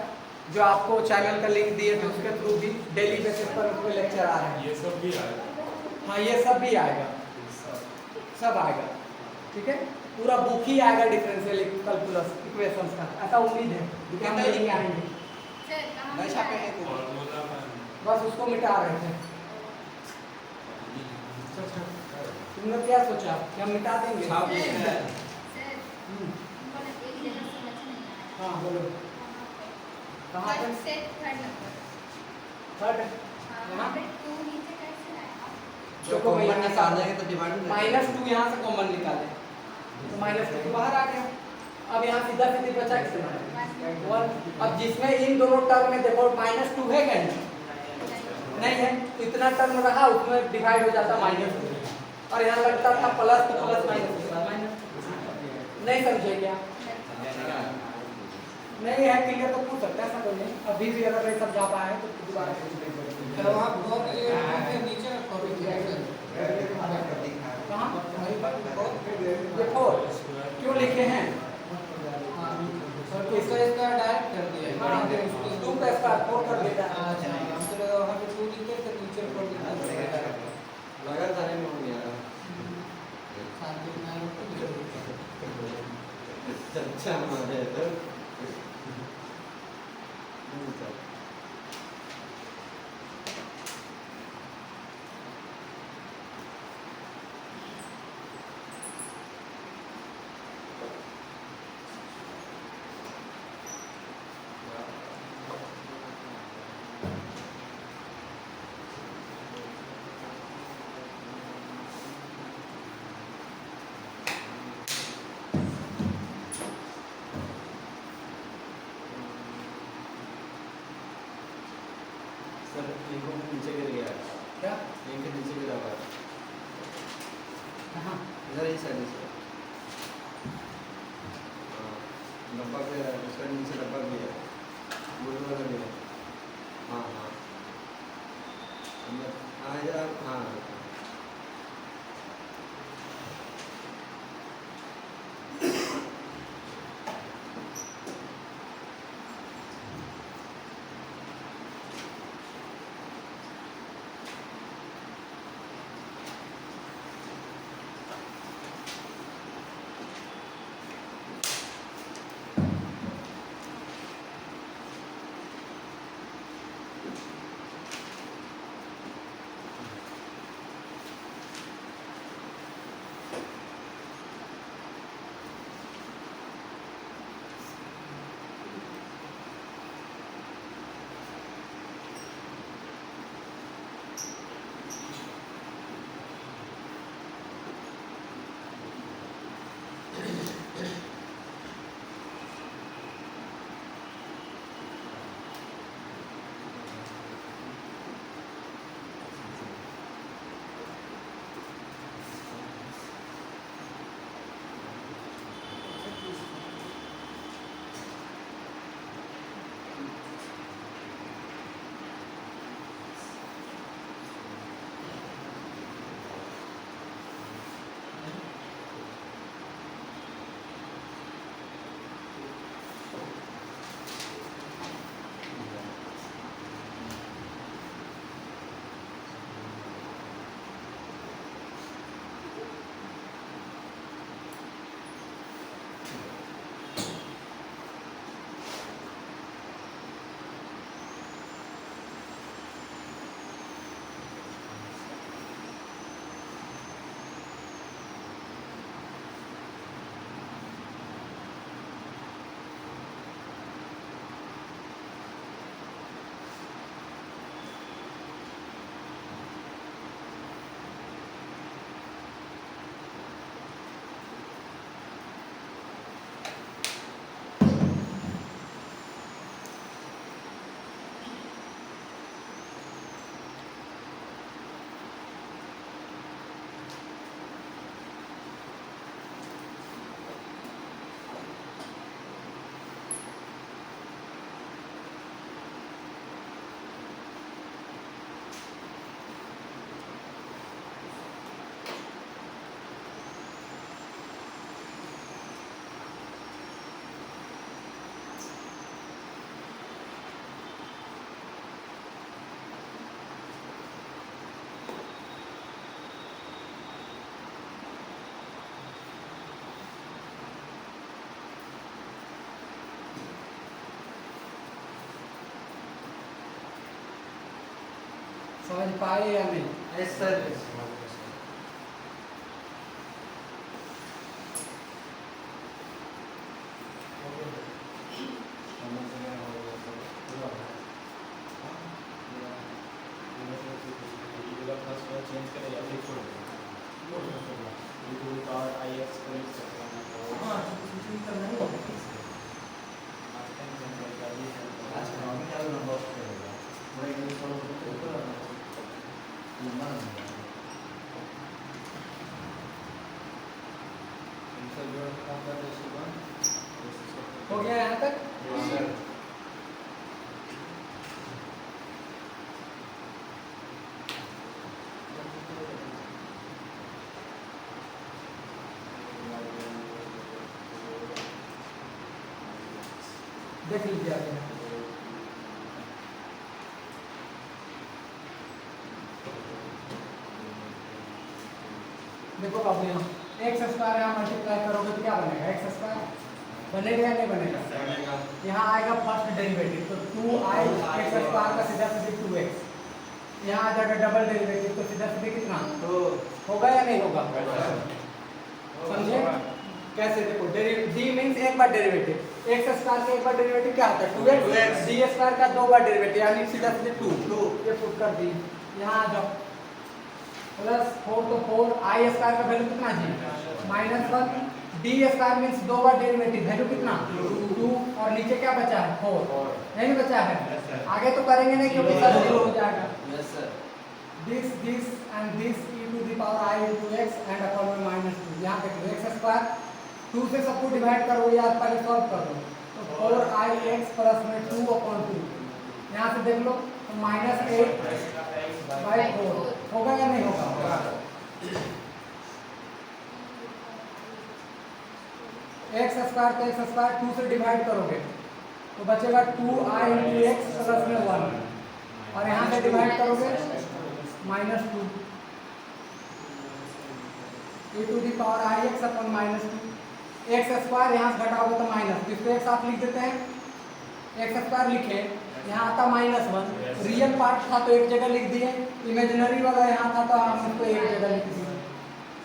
जो आपको चैनल का लिंक दिए थे उसके थ्रू भी डेली बेसिस पर उसमें लेक्चर आ रहे हैं। ये सब भी आएगा। हाँ, ये सब भी आएगा, सब आएगा। ठीक है, पूरा बुक ही आएगा डिफरेंशियल कैलकुलस इक्वेशंस का, ऐसा उम्मीद है कि हम लेके आएंगे। सर कहाँ नहीं छापे हैं तो फॉर्मूला बस उसको मिटा रहे थे। तुमने क्या सोचा कि हम मिटा देंगे? छाप देते हैं। सर हमको ना एक जगह समझ नहीं आया। हाँ बोलो, कहाँ पे? फर्स्ट से थर्ड नंबर। थर्ड हाँ, वहाँ पे 2 नीचे कैसे आया? जो कॉमन निकाल देंगे तो डिवाइड -2 यहाँ से कॉमन निकाले तो -2 बाहर आ गया। अब यहाँ सीधा सीधी बचा कितना? 1। अब जिसमें इन दोनों टर्म में देखो -2 है क्या? नहीं है, तो इतना टर्म रहा उसमें डिवाइड हो जाता -2, और यहाँ लगता था प्लस तो प्लस माइनस। नहीं समझे क्या? नहीं है क्लियर तो पूछ सकते हैं, ऐसा कोई नहीं। अभी भी अगर नहीं समझा पाए तो दोबारा पूछ लेंगे। तो आप बहुत नीचे रखो। कहाँ? अच्छा हमारे तो सर एक को नीचे गिर गया क्या एक के नीचे गिरा हुआ है कहाँ इधर ही साइड से डब्बा पे उसका नीचे डब्बा भी है बोल वाला भी है हाँ हाँ अंदर हाँ इधर हाँ समझ पाए या नहीं यस सर चेंज करें या फिर छोड़ दें और आई एक्स हाँ कुछ करना ही होगा आज नॉर्मल क्या नंबर करेगा पूरा इंग्लिश हो गया यहाँ तक देख लीजिए आगे देखो बाबू यहाँ एक्स स्क्वायर यहाँ मल्टीप्लाई करोगे तो क्या बनेगा एक्स स्क्वायर बनेगा या नहीं बनेगा? यहाँ आएगा फर्स्ट डेरिवेटिव, तो 2i x स्क्वायर का सीधा सीधे 2x। यहाँ आ जाएगा डबल डेरिवेटिव, तो सीधा सीधे कितना होगा या नहीं होगा? समझे कैसे? देखो डी मींस एक बार डेरिवेटिव, x स्क्वायर का एक बार डेरिवेटिव क्या होता है 2x, डी स्क्वायर का दो बार डेरिवेटिव यानी सीधा सीधे 2 ये पुट कर दी। यहाँ आ जाओ प्लस 4 तो 4 i स्क्वायर का वैल्यू कितना जी -1, डी स्क्वायर मींस दो बार डेरिवेटिव वैल्यू कितना 2 और नीचे क्या बचा है 4 नहीं बचा है। आगे तो करेंगे नहीं क्योंकि सब जीरो हो जाएगा। Yes sir. this and this e to the power I into x and upon में -2। यहाँ देख लो x स्क्वायर 2 से सबको डिवाइड करो या पहले सॉल्व कर लो, तो 4ix प्लस में 2/2 यहाँ से देख लो तो -8/4 होगा या नहीं होगा? x स्क्वायर तो x स्क्वायर 2 से डिवाइड करोगे तो बचेगा 2i into x प्लस में 1 और यहाँ से डिवाइड करोगे -2 e to the power ix upon -2 x square यहाँ से घटाओगे तो माइनस, इसको एक साथ लिख देते हैं। x स्क्वायर लिखे यहाँ आता -1, रियल पार्ट था तो एक जगह लिख दिए, इमेजिनरी वाला यहाँ था तो हम इसको एक जगह लिख दिए।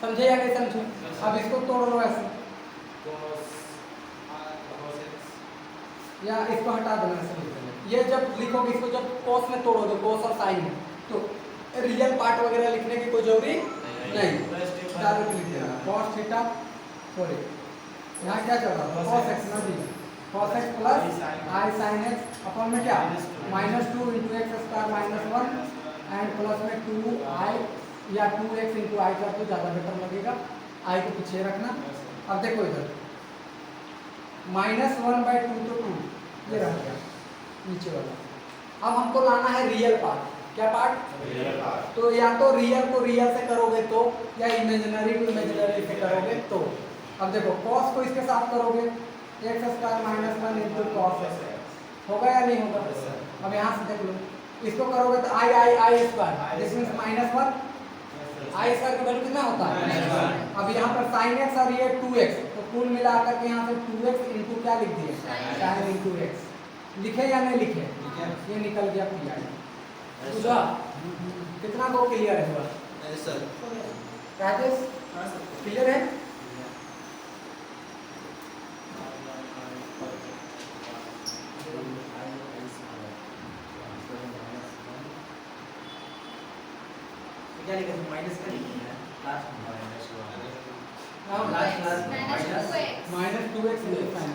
समझे या नहीं समझे? अब इसको तोड़ लो ऐसे या इसको हटा देना ऐसे। ये जब लिखोगे इसको जब कोस में तोड़ोगे कोस और साइन में तो रियल पार्ट वगैरह लिखने की कोई जरूरी नहीं, डायरेक्ट लिख देना cos थीटा सॉरी यहाँ क्या चल रहा है cos x ना दी cos x plus i sin x upon में क्या -2 into x square -1 and plus में 2i या 2x into i का तो ज़्यादा बेटर लगेगा, i को पीछे रखना। अब देखो इधर -1/2 तो 2 ये रह गया नीचे वाला। अब हमको लाना है रियल पार्ट, क्या पार्ट? तो या तो रियल को रियल से करोगे तो या इमेजिनरी को इमेजिनरी से करोगे तो। अब देखो cos को इसके साथ करोगे x square -1 into cos x होगा या नहीं होगा? अब यहाँ से देख लो इसको करोगे तो i square this means -1 i square का वैल्यू कितना होता है? अब यहाँ पर sin x और ये 2x तो कुल मिलाकर के यहाँ से 2x into क्या लिख दिए sin into x। लिखे या नहीं लिखे? ये निकल गया पी आई। बुझा कितना को क्लियर है हुआ? Yes sir. राजेश क्लियर है? क्या लिखा था माइनस का लिखा है लास्ट में हाँ लास्ट -2x sin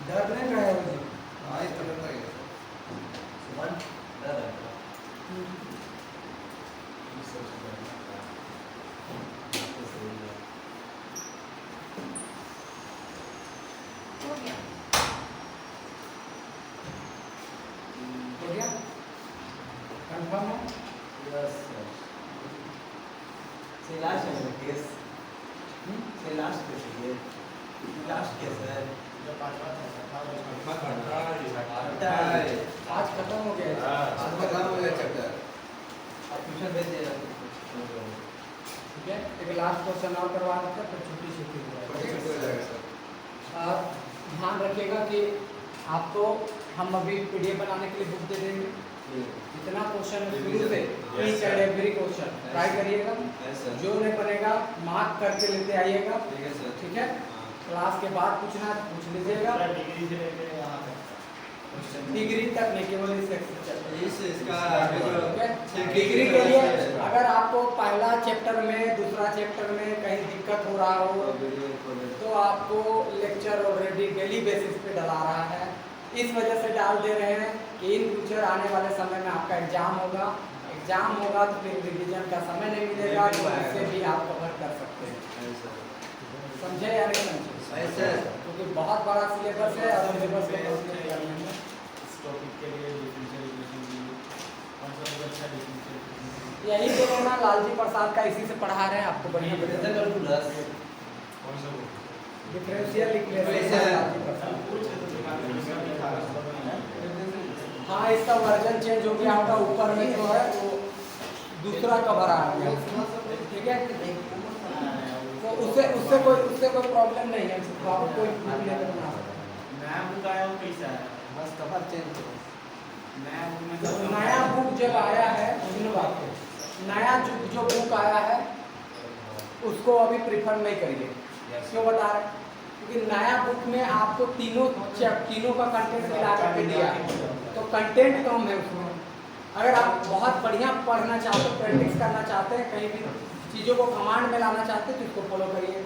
दर्द नहीं रहा है मुझे। हाँ इस तरह का ही है। हो गया हो गया कंफर्म है यस सर से लास्ट है केस से लास्ट केस है लास्ट केस है जब पांचवा था आज खत्म हो गया है। आज खत्म हो गया चैप्टर। आप ट्यूशन भेज दे ठीक है एक लास्ट क्वेश्चन और करवा देते हैं, फिर छुट्टी छुट्टी हो छोटे जाएगी। छोटे हो जाएगा सर। आप ध्यान रखिएगा कि आपको हम अभी पीडीएफ बनाने के लिए बुक दे देंगे। इतना क्वेश्चन है शुरू से each and every question try करिएगा। Yes sir. जो नहीं बनेगा मार्क करके लेते आइएगा। ठीक है सर। ठीक है क्लास के बाद पूछना है पूछ लीजिएगा। डिग्री से लेके यहाँ तक डिग्री तक नहीं, केवल इस सेक्शन तक। इसका ठीक है डिग्री के लिए अगर आपको पहला चैप्टर में दूसरा चैप्टर में कहीं दिक्कत हो रहा हो तो आपको लेक्चर ऑलरेडी डेली बेसिस पे डला रहा है। इस वजह से डाल दे रहे हैं कि इन फ्यूचर आने वाले समय में आपका एग्जाम होगा तो फिर रिवीजन का समय नहीं मिलेगा, तो इससे भी आप कवर कर सकते हैं। समझे या नहीं समझे? क्योंकि बहुत बड़ा सिलेबस है और सिलेबस को कंप्लीट करने में इस टॉपिक के लिए डिफरेंशियल इक्वेशन की कौन सा सबसे अच्छा डिफरेंशियल यही तो ना लालजी प्रसाद का इसी से पढ़ा रहे हैं आपको बढ़िया कौन सा बुक डिफरेंशियल इक्वेशन लालजी प्रसाद। पूछ तो दिखा दो इसका लिखा है हाँ इसका वर्जन चेंज हो गया होगा, ऊपर में जो है वो दूसरा कवर आ गया। ठीक है तो उससे कोई प्रॉब्लम नहीं है, आप कोई लेकर बना सकते हैं। नया बुक आया वो कैसा है बस कवर चेंज करो नया बुक में तो सब नया बुक जब आया है सुनो बात को, नया जो बुक आया है उसको अभी प्रिफर नहीं करिए। क्यों बता रहे हैं? क्योंकि नया बुक में आपको तीनों का कंटेंट मिला करके दिया है, तो कंटेंट कम है उसमें। अगर आप बहुत बढ़िया पढ़ना चाहते हो, प्रैक्टिस करना चाहते हैं, कहीं भी चीज़ों को कमांड में लाना चाहते हैं तो इसको फॉलो करिए।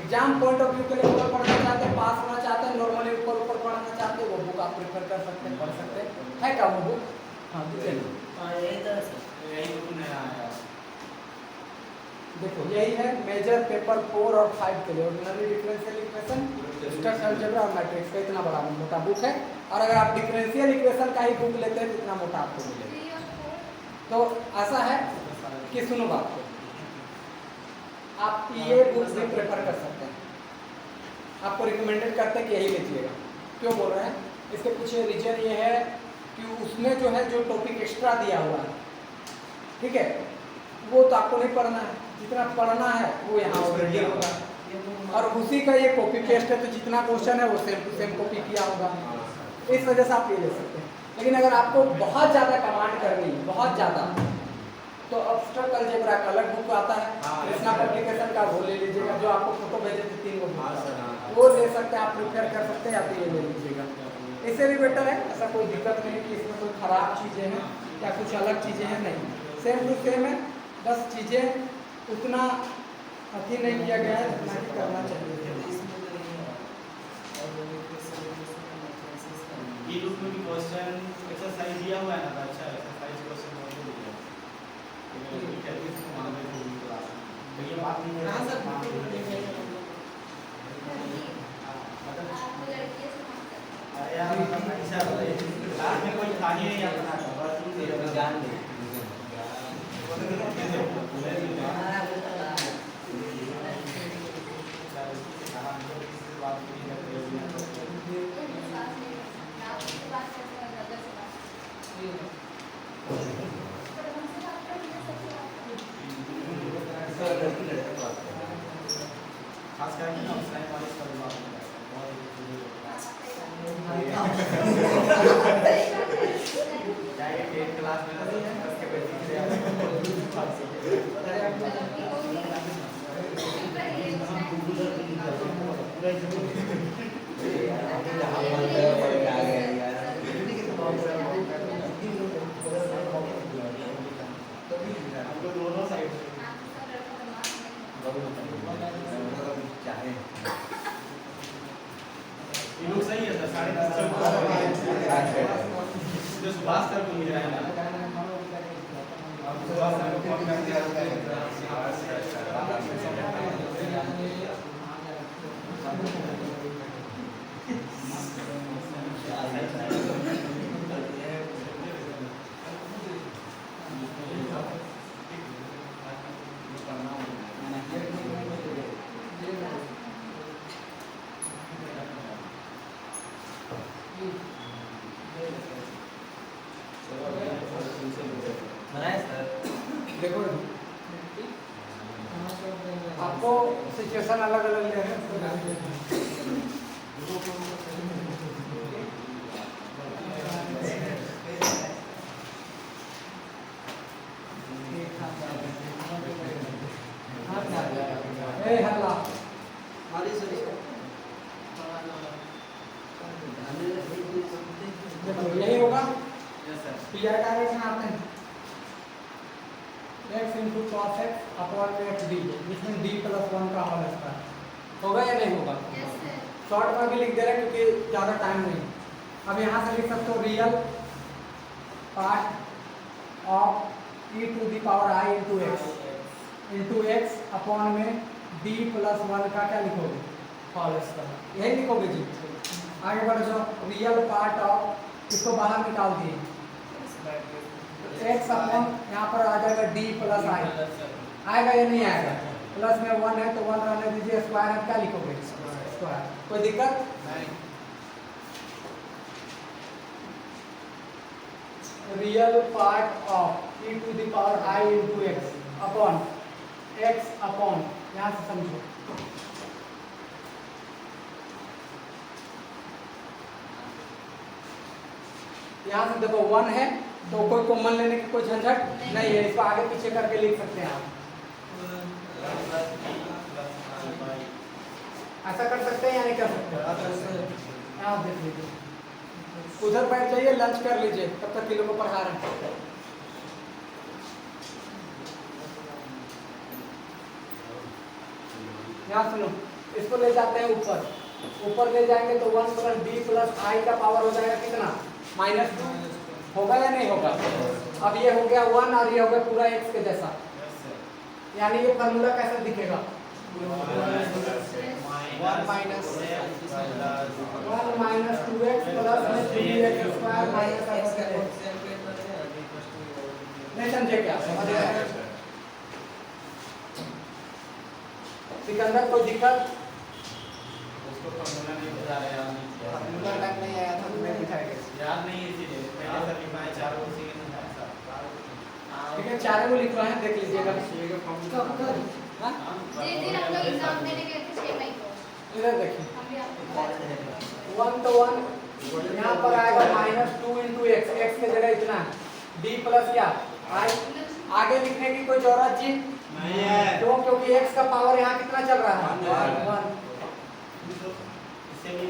एग्जाम पॉइंट ऑफ व्यू के लिए ऊपर पढ़ना चाहते हैं, पास होना चाहते हैं, नॉर्मली ऊपर पढ़ना चाहते हैं, वो बुक आप प्रेफर कर सकते हैं, पढ़ सकते हैं। है क्या वो बुक? हाँ चलिए यही बुक नया आया देखो यही है मेजर पेपर 4 और 5 के लिए ordinary differential equation, structural algebra और मैट्रिक्स का इतना बड़ा मोटा बुक है। और अगर आप डिफरेंशियल इक्वेशन का ही बुक लेते हैं तो इतना मोटा आपको मिलेगा। 3 और 4 तो ऐसा है कि सुनो बात को, आप ये बुक भी प्रेफर कर सकते हैं। आपको रिकमेंडेड करते हैं कि यही लीजिएगा। क्यों बोल रहे हैं? इसके पीछे रीजन ये है कि उसमें जो है जो टॉपिक एक्स्ट्रा दिया हुआ है, ठीक है, वो तो आपको नहीं पढ़ना है, जितना पढ़ना है वो यहाँ ऑलरेडी होगा। और उसी का ये कॉपी पेस्ट है, तो जितना क्वेश्चन है वो सेम टू सेम कॉपी किया होगा। इस वजह से आप ये ले सकते हैं। लेकिन अगर आपको बहुत ज़्यादा कमांड करनी है, बहुत ज़्यादा, तो एब्स्ट्रैक्ट अलजेब्रा का अलग बुक आता है, कृष्णा पब्लिकेशन का वो ले लीजिएगा, जो आपको फोटो भेजे थे 3 बुक वो ले सकते हैं, आप प्रिपेयर कर सकते हैं, या तो ये ले लीजिएगा। इससे भी बेटर है, ऐसा कोई दिक्कत नहीं कि इसमें कोई ख़राब चीज़ें हैं या कुछ अलग चीज़ें हैं, नहीं, सेम टू सेम है। बस चीज़ें उतना अति नहीं किया गया है जितना कि करना चाहिए। ये बुक में भी क्वेश्चन एक्सरसाइज दिया हुआ है ना, अच्छा एक्सरसाइज क्वेश्चन बहुत दिया है। तो ये बात नहीं है आप लड़कियों से बात करते अरे यार ऐसा बताइए क्लास में कोई था ही नहीं अपना ज्ञान दे खास करके ना स्लाइड वाले सब बात जाएंगे 8 क्लास में उसके हमको दोनों साइड ये लोग सही है सर 10:30 जो सुभाष सर को मिल रहा है ना बनाए सर। देखो आपको सिचुएशन अलग अलग ले रहे हैं। ए हल्ला हमारी सर देखो यही होगा। Yes sir. P I direction आते हैं x into cos x upon में एक्स डी, जिसमें d प्लस 1 का होल स्क्वायर होगा या नहीं होगा? Yes sir. शॉर्ट में भी लिख दे रहे हैं क्योंकि ज़्यादा टाइम नहीं। अब यहाँ से लिख सकते हो real part of e to the power i into x upon में d प्लस 1 का क्या लिखोगे? Whole square. यही लिखोगे जी। आगे बढ़ो जाओ। रियल पार्ट ऑफ, इसको बाहर निकाल दिए, एक्स अपॉन यहाँ पर आ जाएगा d प्लस i, आएगा या नहीं आएगा? प्लस में 1 है तो 1 रहने दीजिए, स्क्वायर है क्या लिखोगे? स्क्वायर। कोई दिक्कत? Real part of e to the power i into x upon यहाँ से समझो, यहाँ से देखो 1 है तो कोई कॉमन लेने की कोई झंझट नहीं है, इसको आगे पीछे करके लिख सकते हैं आप। ऐसा कर सकते हैं या नहीं कर सकते? आप देख लीजिए, उधर बैठ जाइए, लंच कर लीजिए, तब तक किलो को पढ़ा रहे हैं। यहाँ सुनो, इसको ले जाते हैं ऊपर, ऊपर ले जाएंगे तो 1 प्लस डी प्लस आई का पावर हो जाएगा कितना? -2 होगा या नहीं होगा? अब ये हो गया 1 और ये हो गया पूरा x के जैसा, यानी ये फॉर्मूला कैसा दिखेगा? 1 माइनस 2x प्लस में 3x स्क्वायर माइनस नहीं समझे क्या? समझ गए सिकंदर? कोई दिक्कत? उसको फॉर्मूला नहीं बता रहे, याद नहीं किया। फॉर्मूला टाइप नहीं आया था तो मैं दिखाएगा। याद नहीं, इसीलिए पहले सर लिखा है 4 को सी नहीं था सर। ठीक है, चारों को लिख रहे हैं, देख लीजिएगा। हाँ? जिस दिन हम लोग एग्जाम देने गए थे 6 मई को, इधर देखिए, हम भी आपको बता रहे थे। 1 तो 1 यहाँ पर आएगा -2 इंटू एक्स, एक्स की जगह इतना है, डी प्लस क्या आई। आगे लिखने की कोई जरूरत जी नहीं है, क्यों? क्योंकि एक्स का पावर यहाँ कितना चल रहा है? 1। इसलिए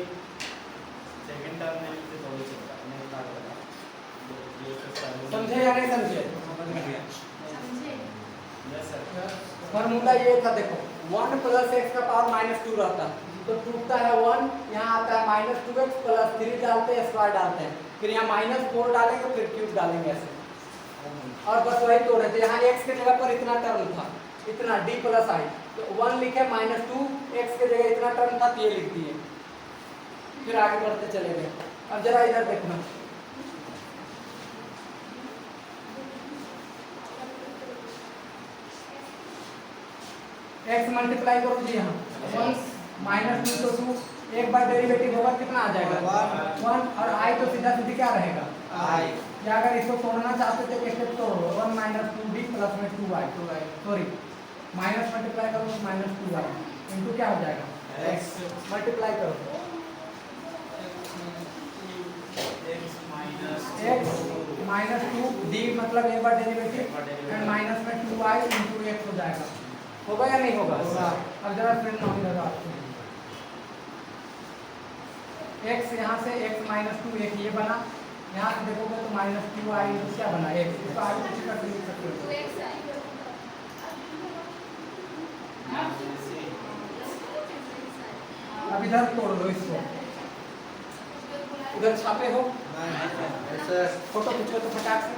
सेकंड टर्म में से थोड़ी चलता है, नहीं काट लगा। ये तो सारे समझे या नहीं समझे? समझे? Yes sir. फॉर्मूला ये था, देखो 1 प्लस एक्स का पावर -2 रहता है तो टूटता है 1, यहाँ आता है -2x प्लस 3 डालते हैं, स्क्वायर डालते हैं, फिर यहाँ -4 डालेंगे, फिर क्यूब डालेंगे ऐसे, और बस वही तोड़े थे। यहाँ x के जगह पर इतना टर्म था, इतना d प्लस आई, तो 1 लिखे, -2 x के जगह इतना टर्म था तो ये लिख दिए, फिर आगे बढ़ते चले गए। अब जरा इधर देखना, x मल्टीप्लाई करो जी, यहाँ 1 -2 तो 2, एक बार डेरिवेटिव होगा कितना आ जाएगा? 1, और i तो सीधा सीधी क्या रहेगा? आई या अगर इसको तोड़ना चाहते थे एक स्टेप तोड़ो, 1 - 2d प्लस में 2i, सॉरी माइनस मल्टीप्लाई करो -2i इनटू क्या हो जाएगा? x मल्टीप्लाई करो, x -2d मतलब एक बार डेरिवेटिव एंड माइनस में 2i इंटू x हो जाएगा। होगा या नहीं होगा? अब जरा फ्रेंड नॉन लगा, x यहाँ से x -2 एक ये बना, यहाँ से देखोगे तो -2i क्या बना? x। इसको आगे पीछे करके लिख सकते हो। 2x आई। अब इधर तोड़ लो इसको, उधर छापे हो, सर फोटो खींचो तो फटाक से।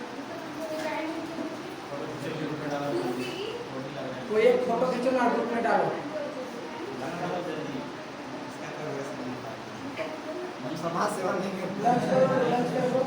तो एक फोटो खींचो ना, ग्रुप में डालो। हम समाज सेवा नहीं करते। लंच करो, लंच करो।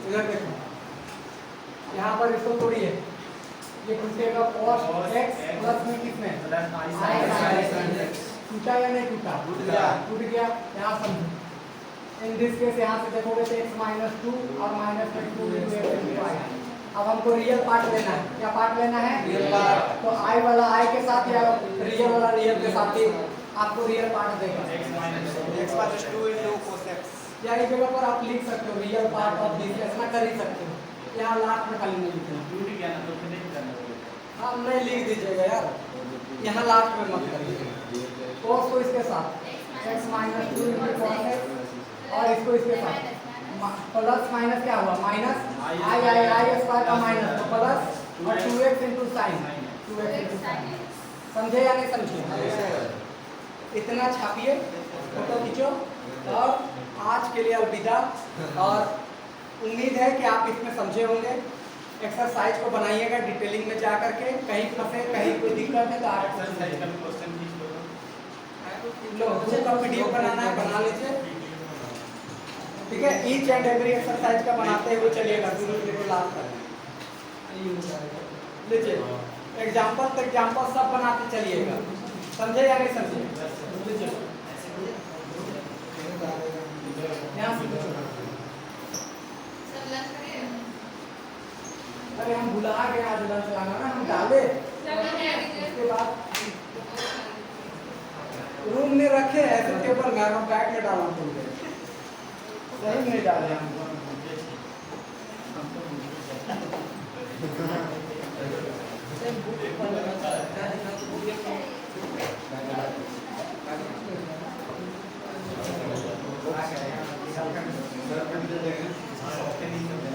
इधर देखो, यहाँ पर इसको तोड़िए, ये टूटेगा cos x प्लस में किसमें टूटा या नहीं टूटा? टूट गया। यहाँ समझो, इन दिस केस यहाँ से देखोगे तो x माइनस 2 और माइनस में 2 into x into i। अब हमको रियल पार्ट लेना है। क्या पार्ट लेना है? Real part. तो i वाला i के साथ या रियल वाला रियल के साथ ही आपको रियल पार्ट देगा। x minus 2 into cos x। या इस जगह पर आप लिख सकते हो रियल पार्ट ऑफ दिस, ऐसा कर ही सकते हो। यहाँ लास्ट में खाली नहीं लिखना। टूट गया ना तो फिर नहीं करना होगा। हाँ नहीं लिख दीजिएगा यार, यहाँ लास्ट में मत करिए। cos को इसके साथ x minus 2 into cos x और इसको इसके साथ प्लस माइनस क्या हुआ? माइनस i स्क्वायर का माइनस तो प्लस और 2x into sin 2x into sin। समझे या नहीं समझे? इतना छापिए, फोटो खींचो और आज के लिए अलविदा। और उम्मीद है कि आप इसमें समझे होंगे। एक्सरसाइज को बनाइएगा डिटेलिंग में जा करके, कहीं फंसे कहीं कोई दिक्कत है तो आप एक्सरसाइज का क्वेश्चन खींच लो। लो का पीडीएफ बनाना है बना लीजिए, ठीक है। ईच एंड एवरी एक्सरसाइज का बनाते हुए चलिएगा शुरू से लास्ट तक। लीजिए एग्जाम्पल सब बनाते चलिएगा, समझे या नहीं समझे? लीजिए यहाँ से अरे हम भुला गए आज लंच लाना ना, हम डाले उसके बाद रूम में रखे ऐसे टेबल में, हम बैग में डाला भूल गए, सही नहीं डाले हम। सर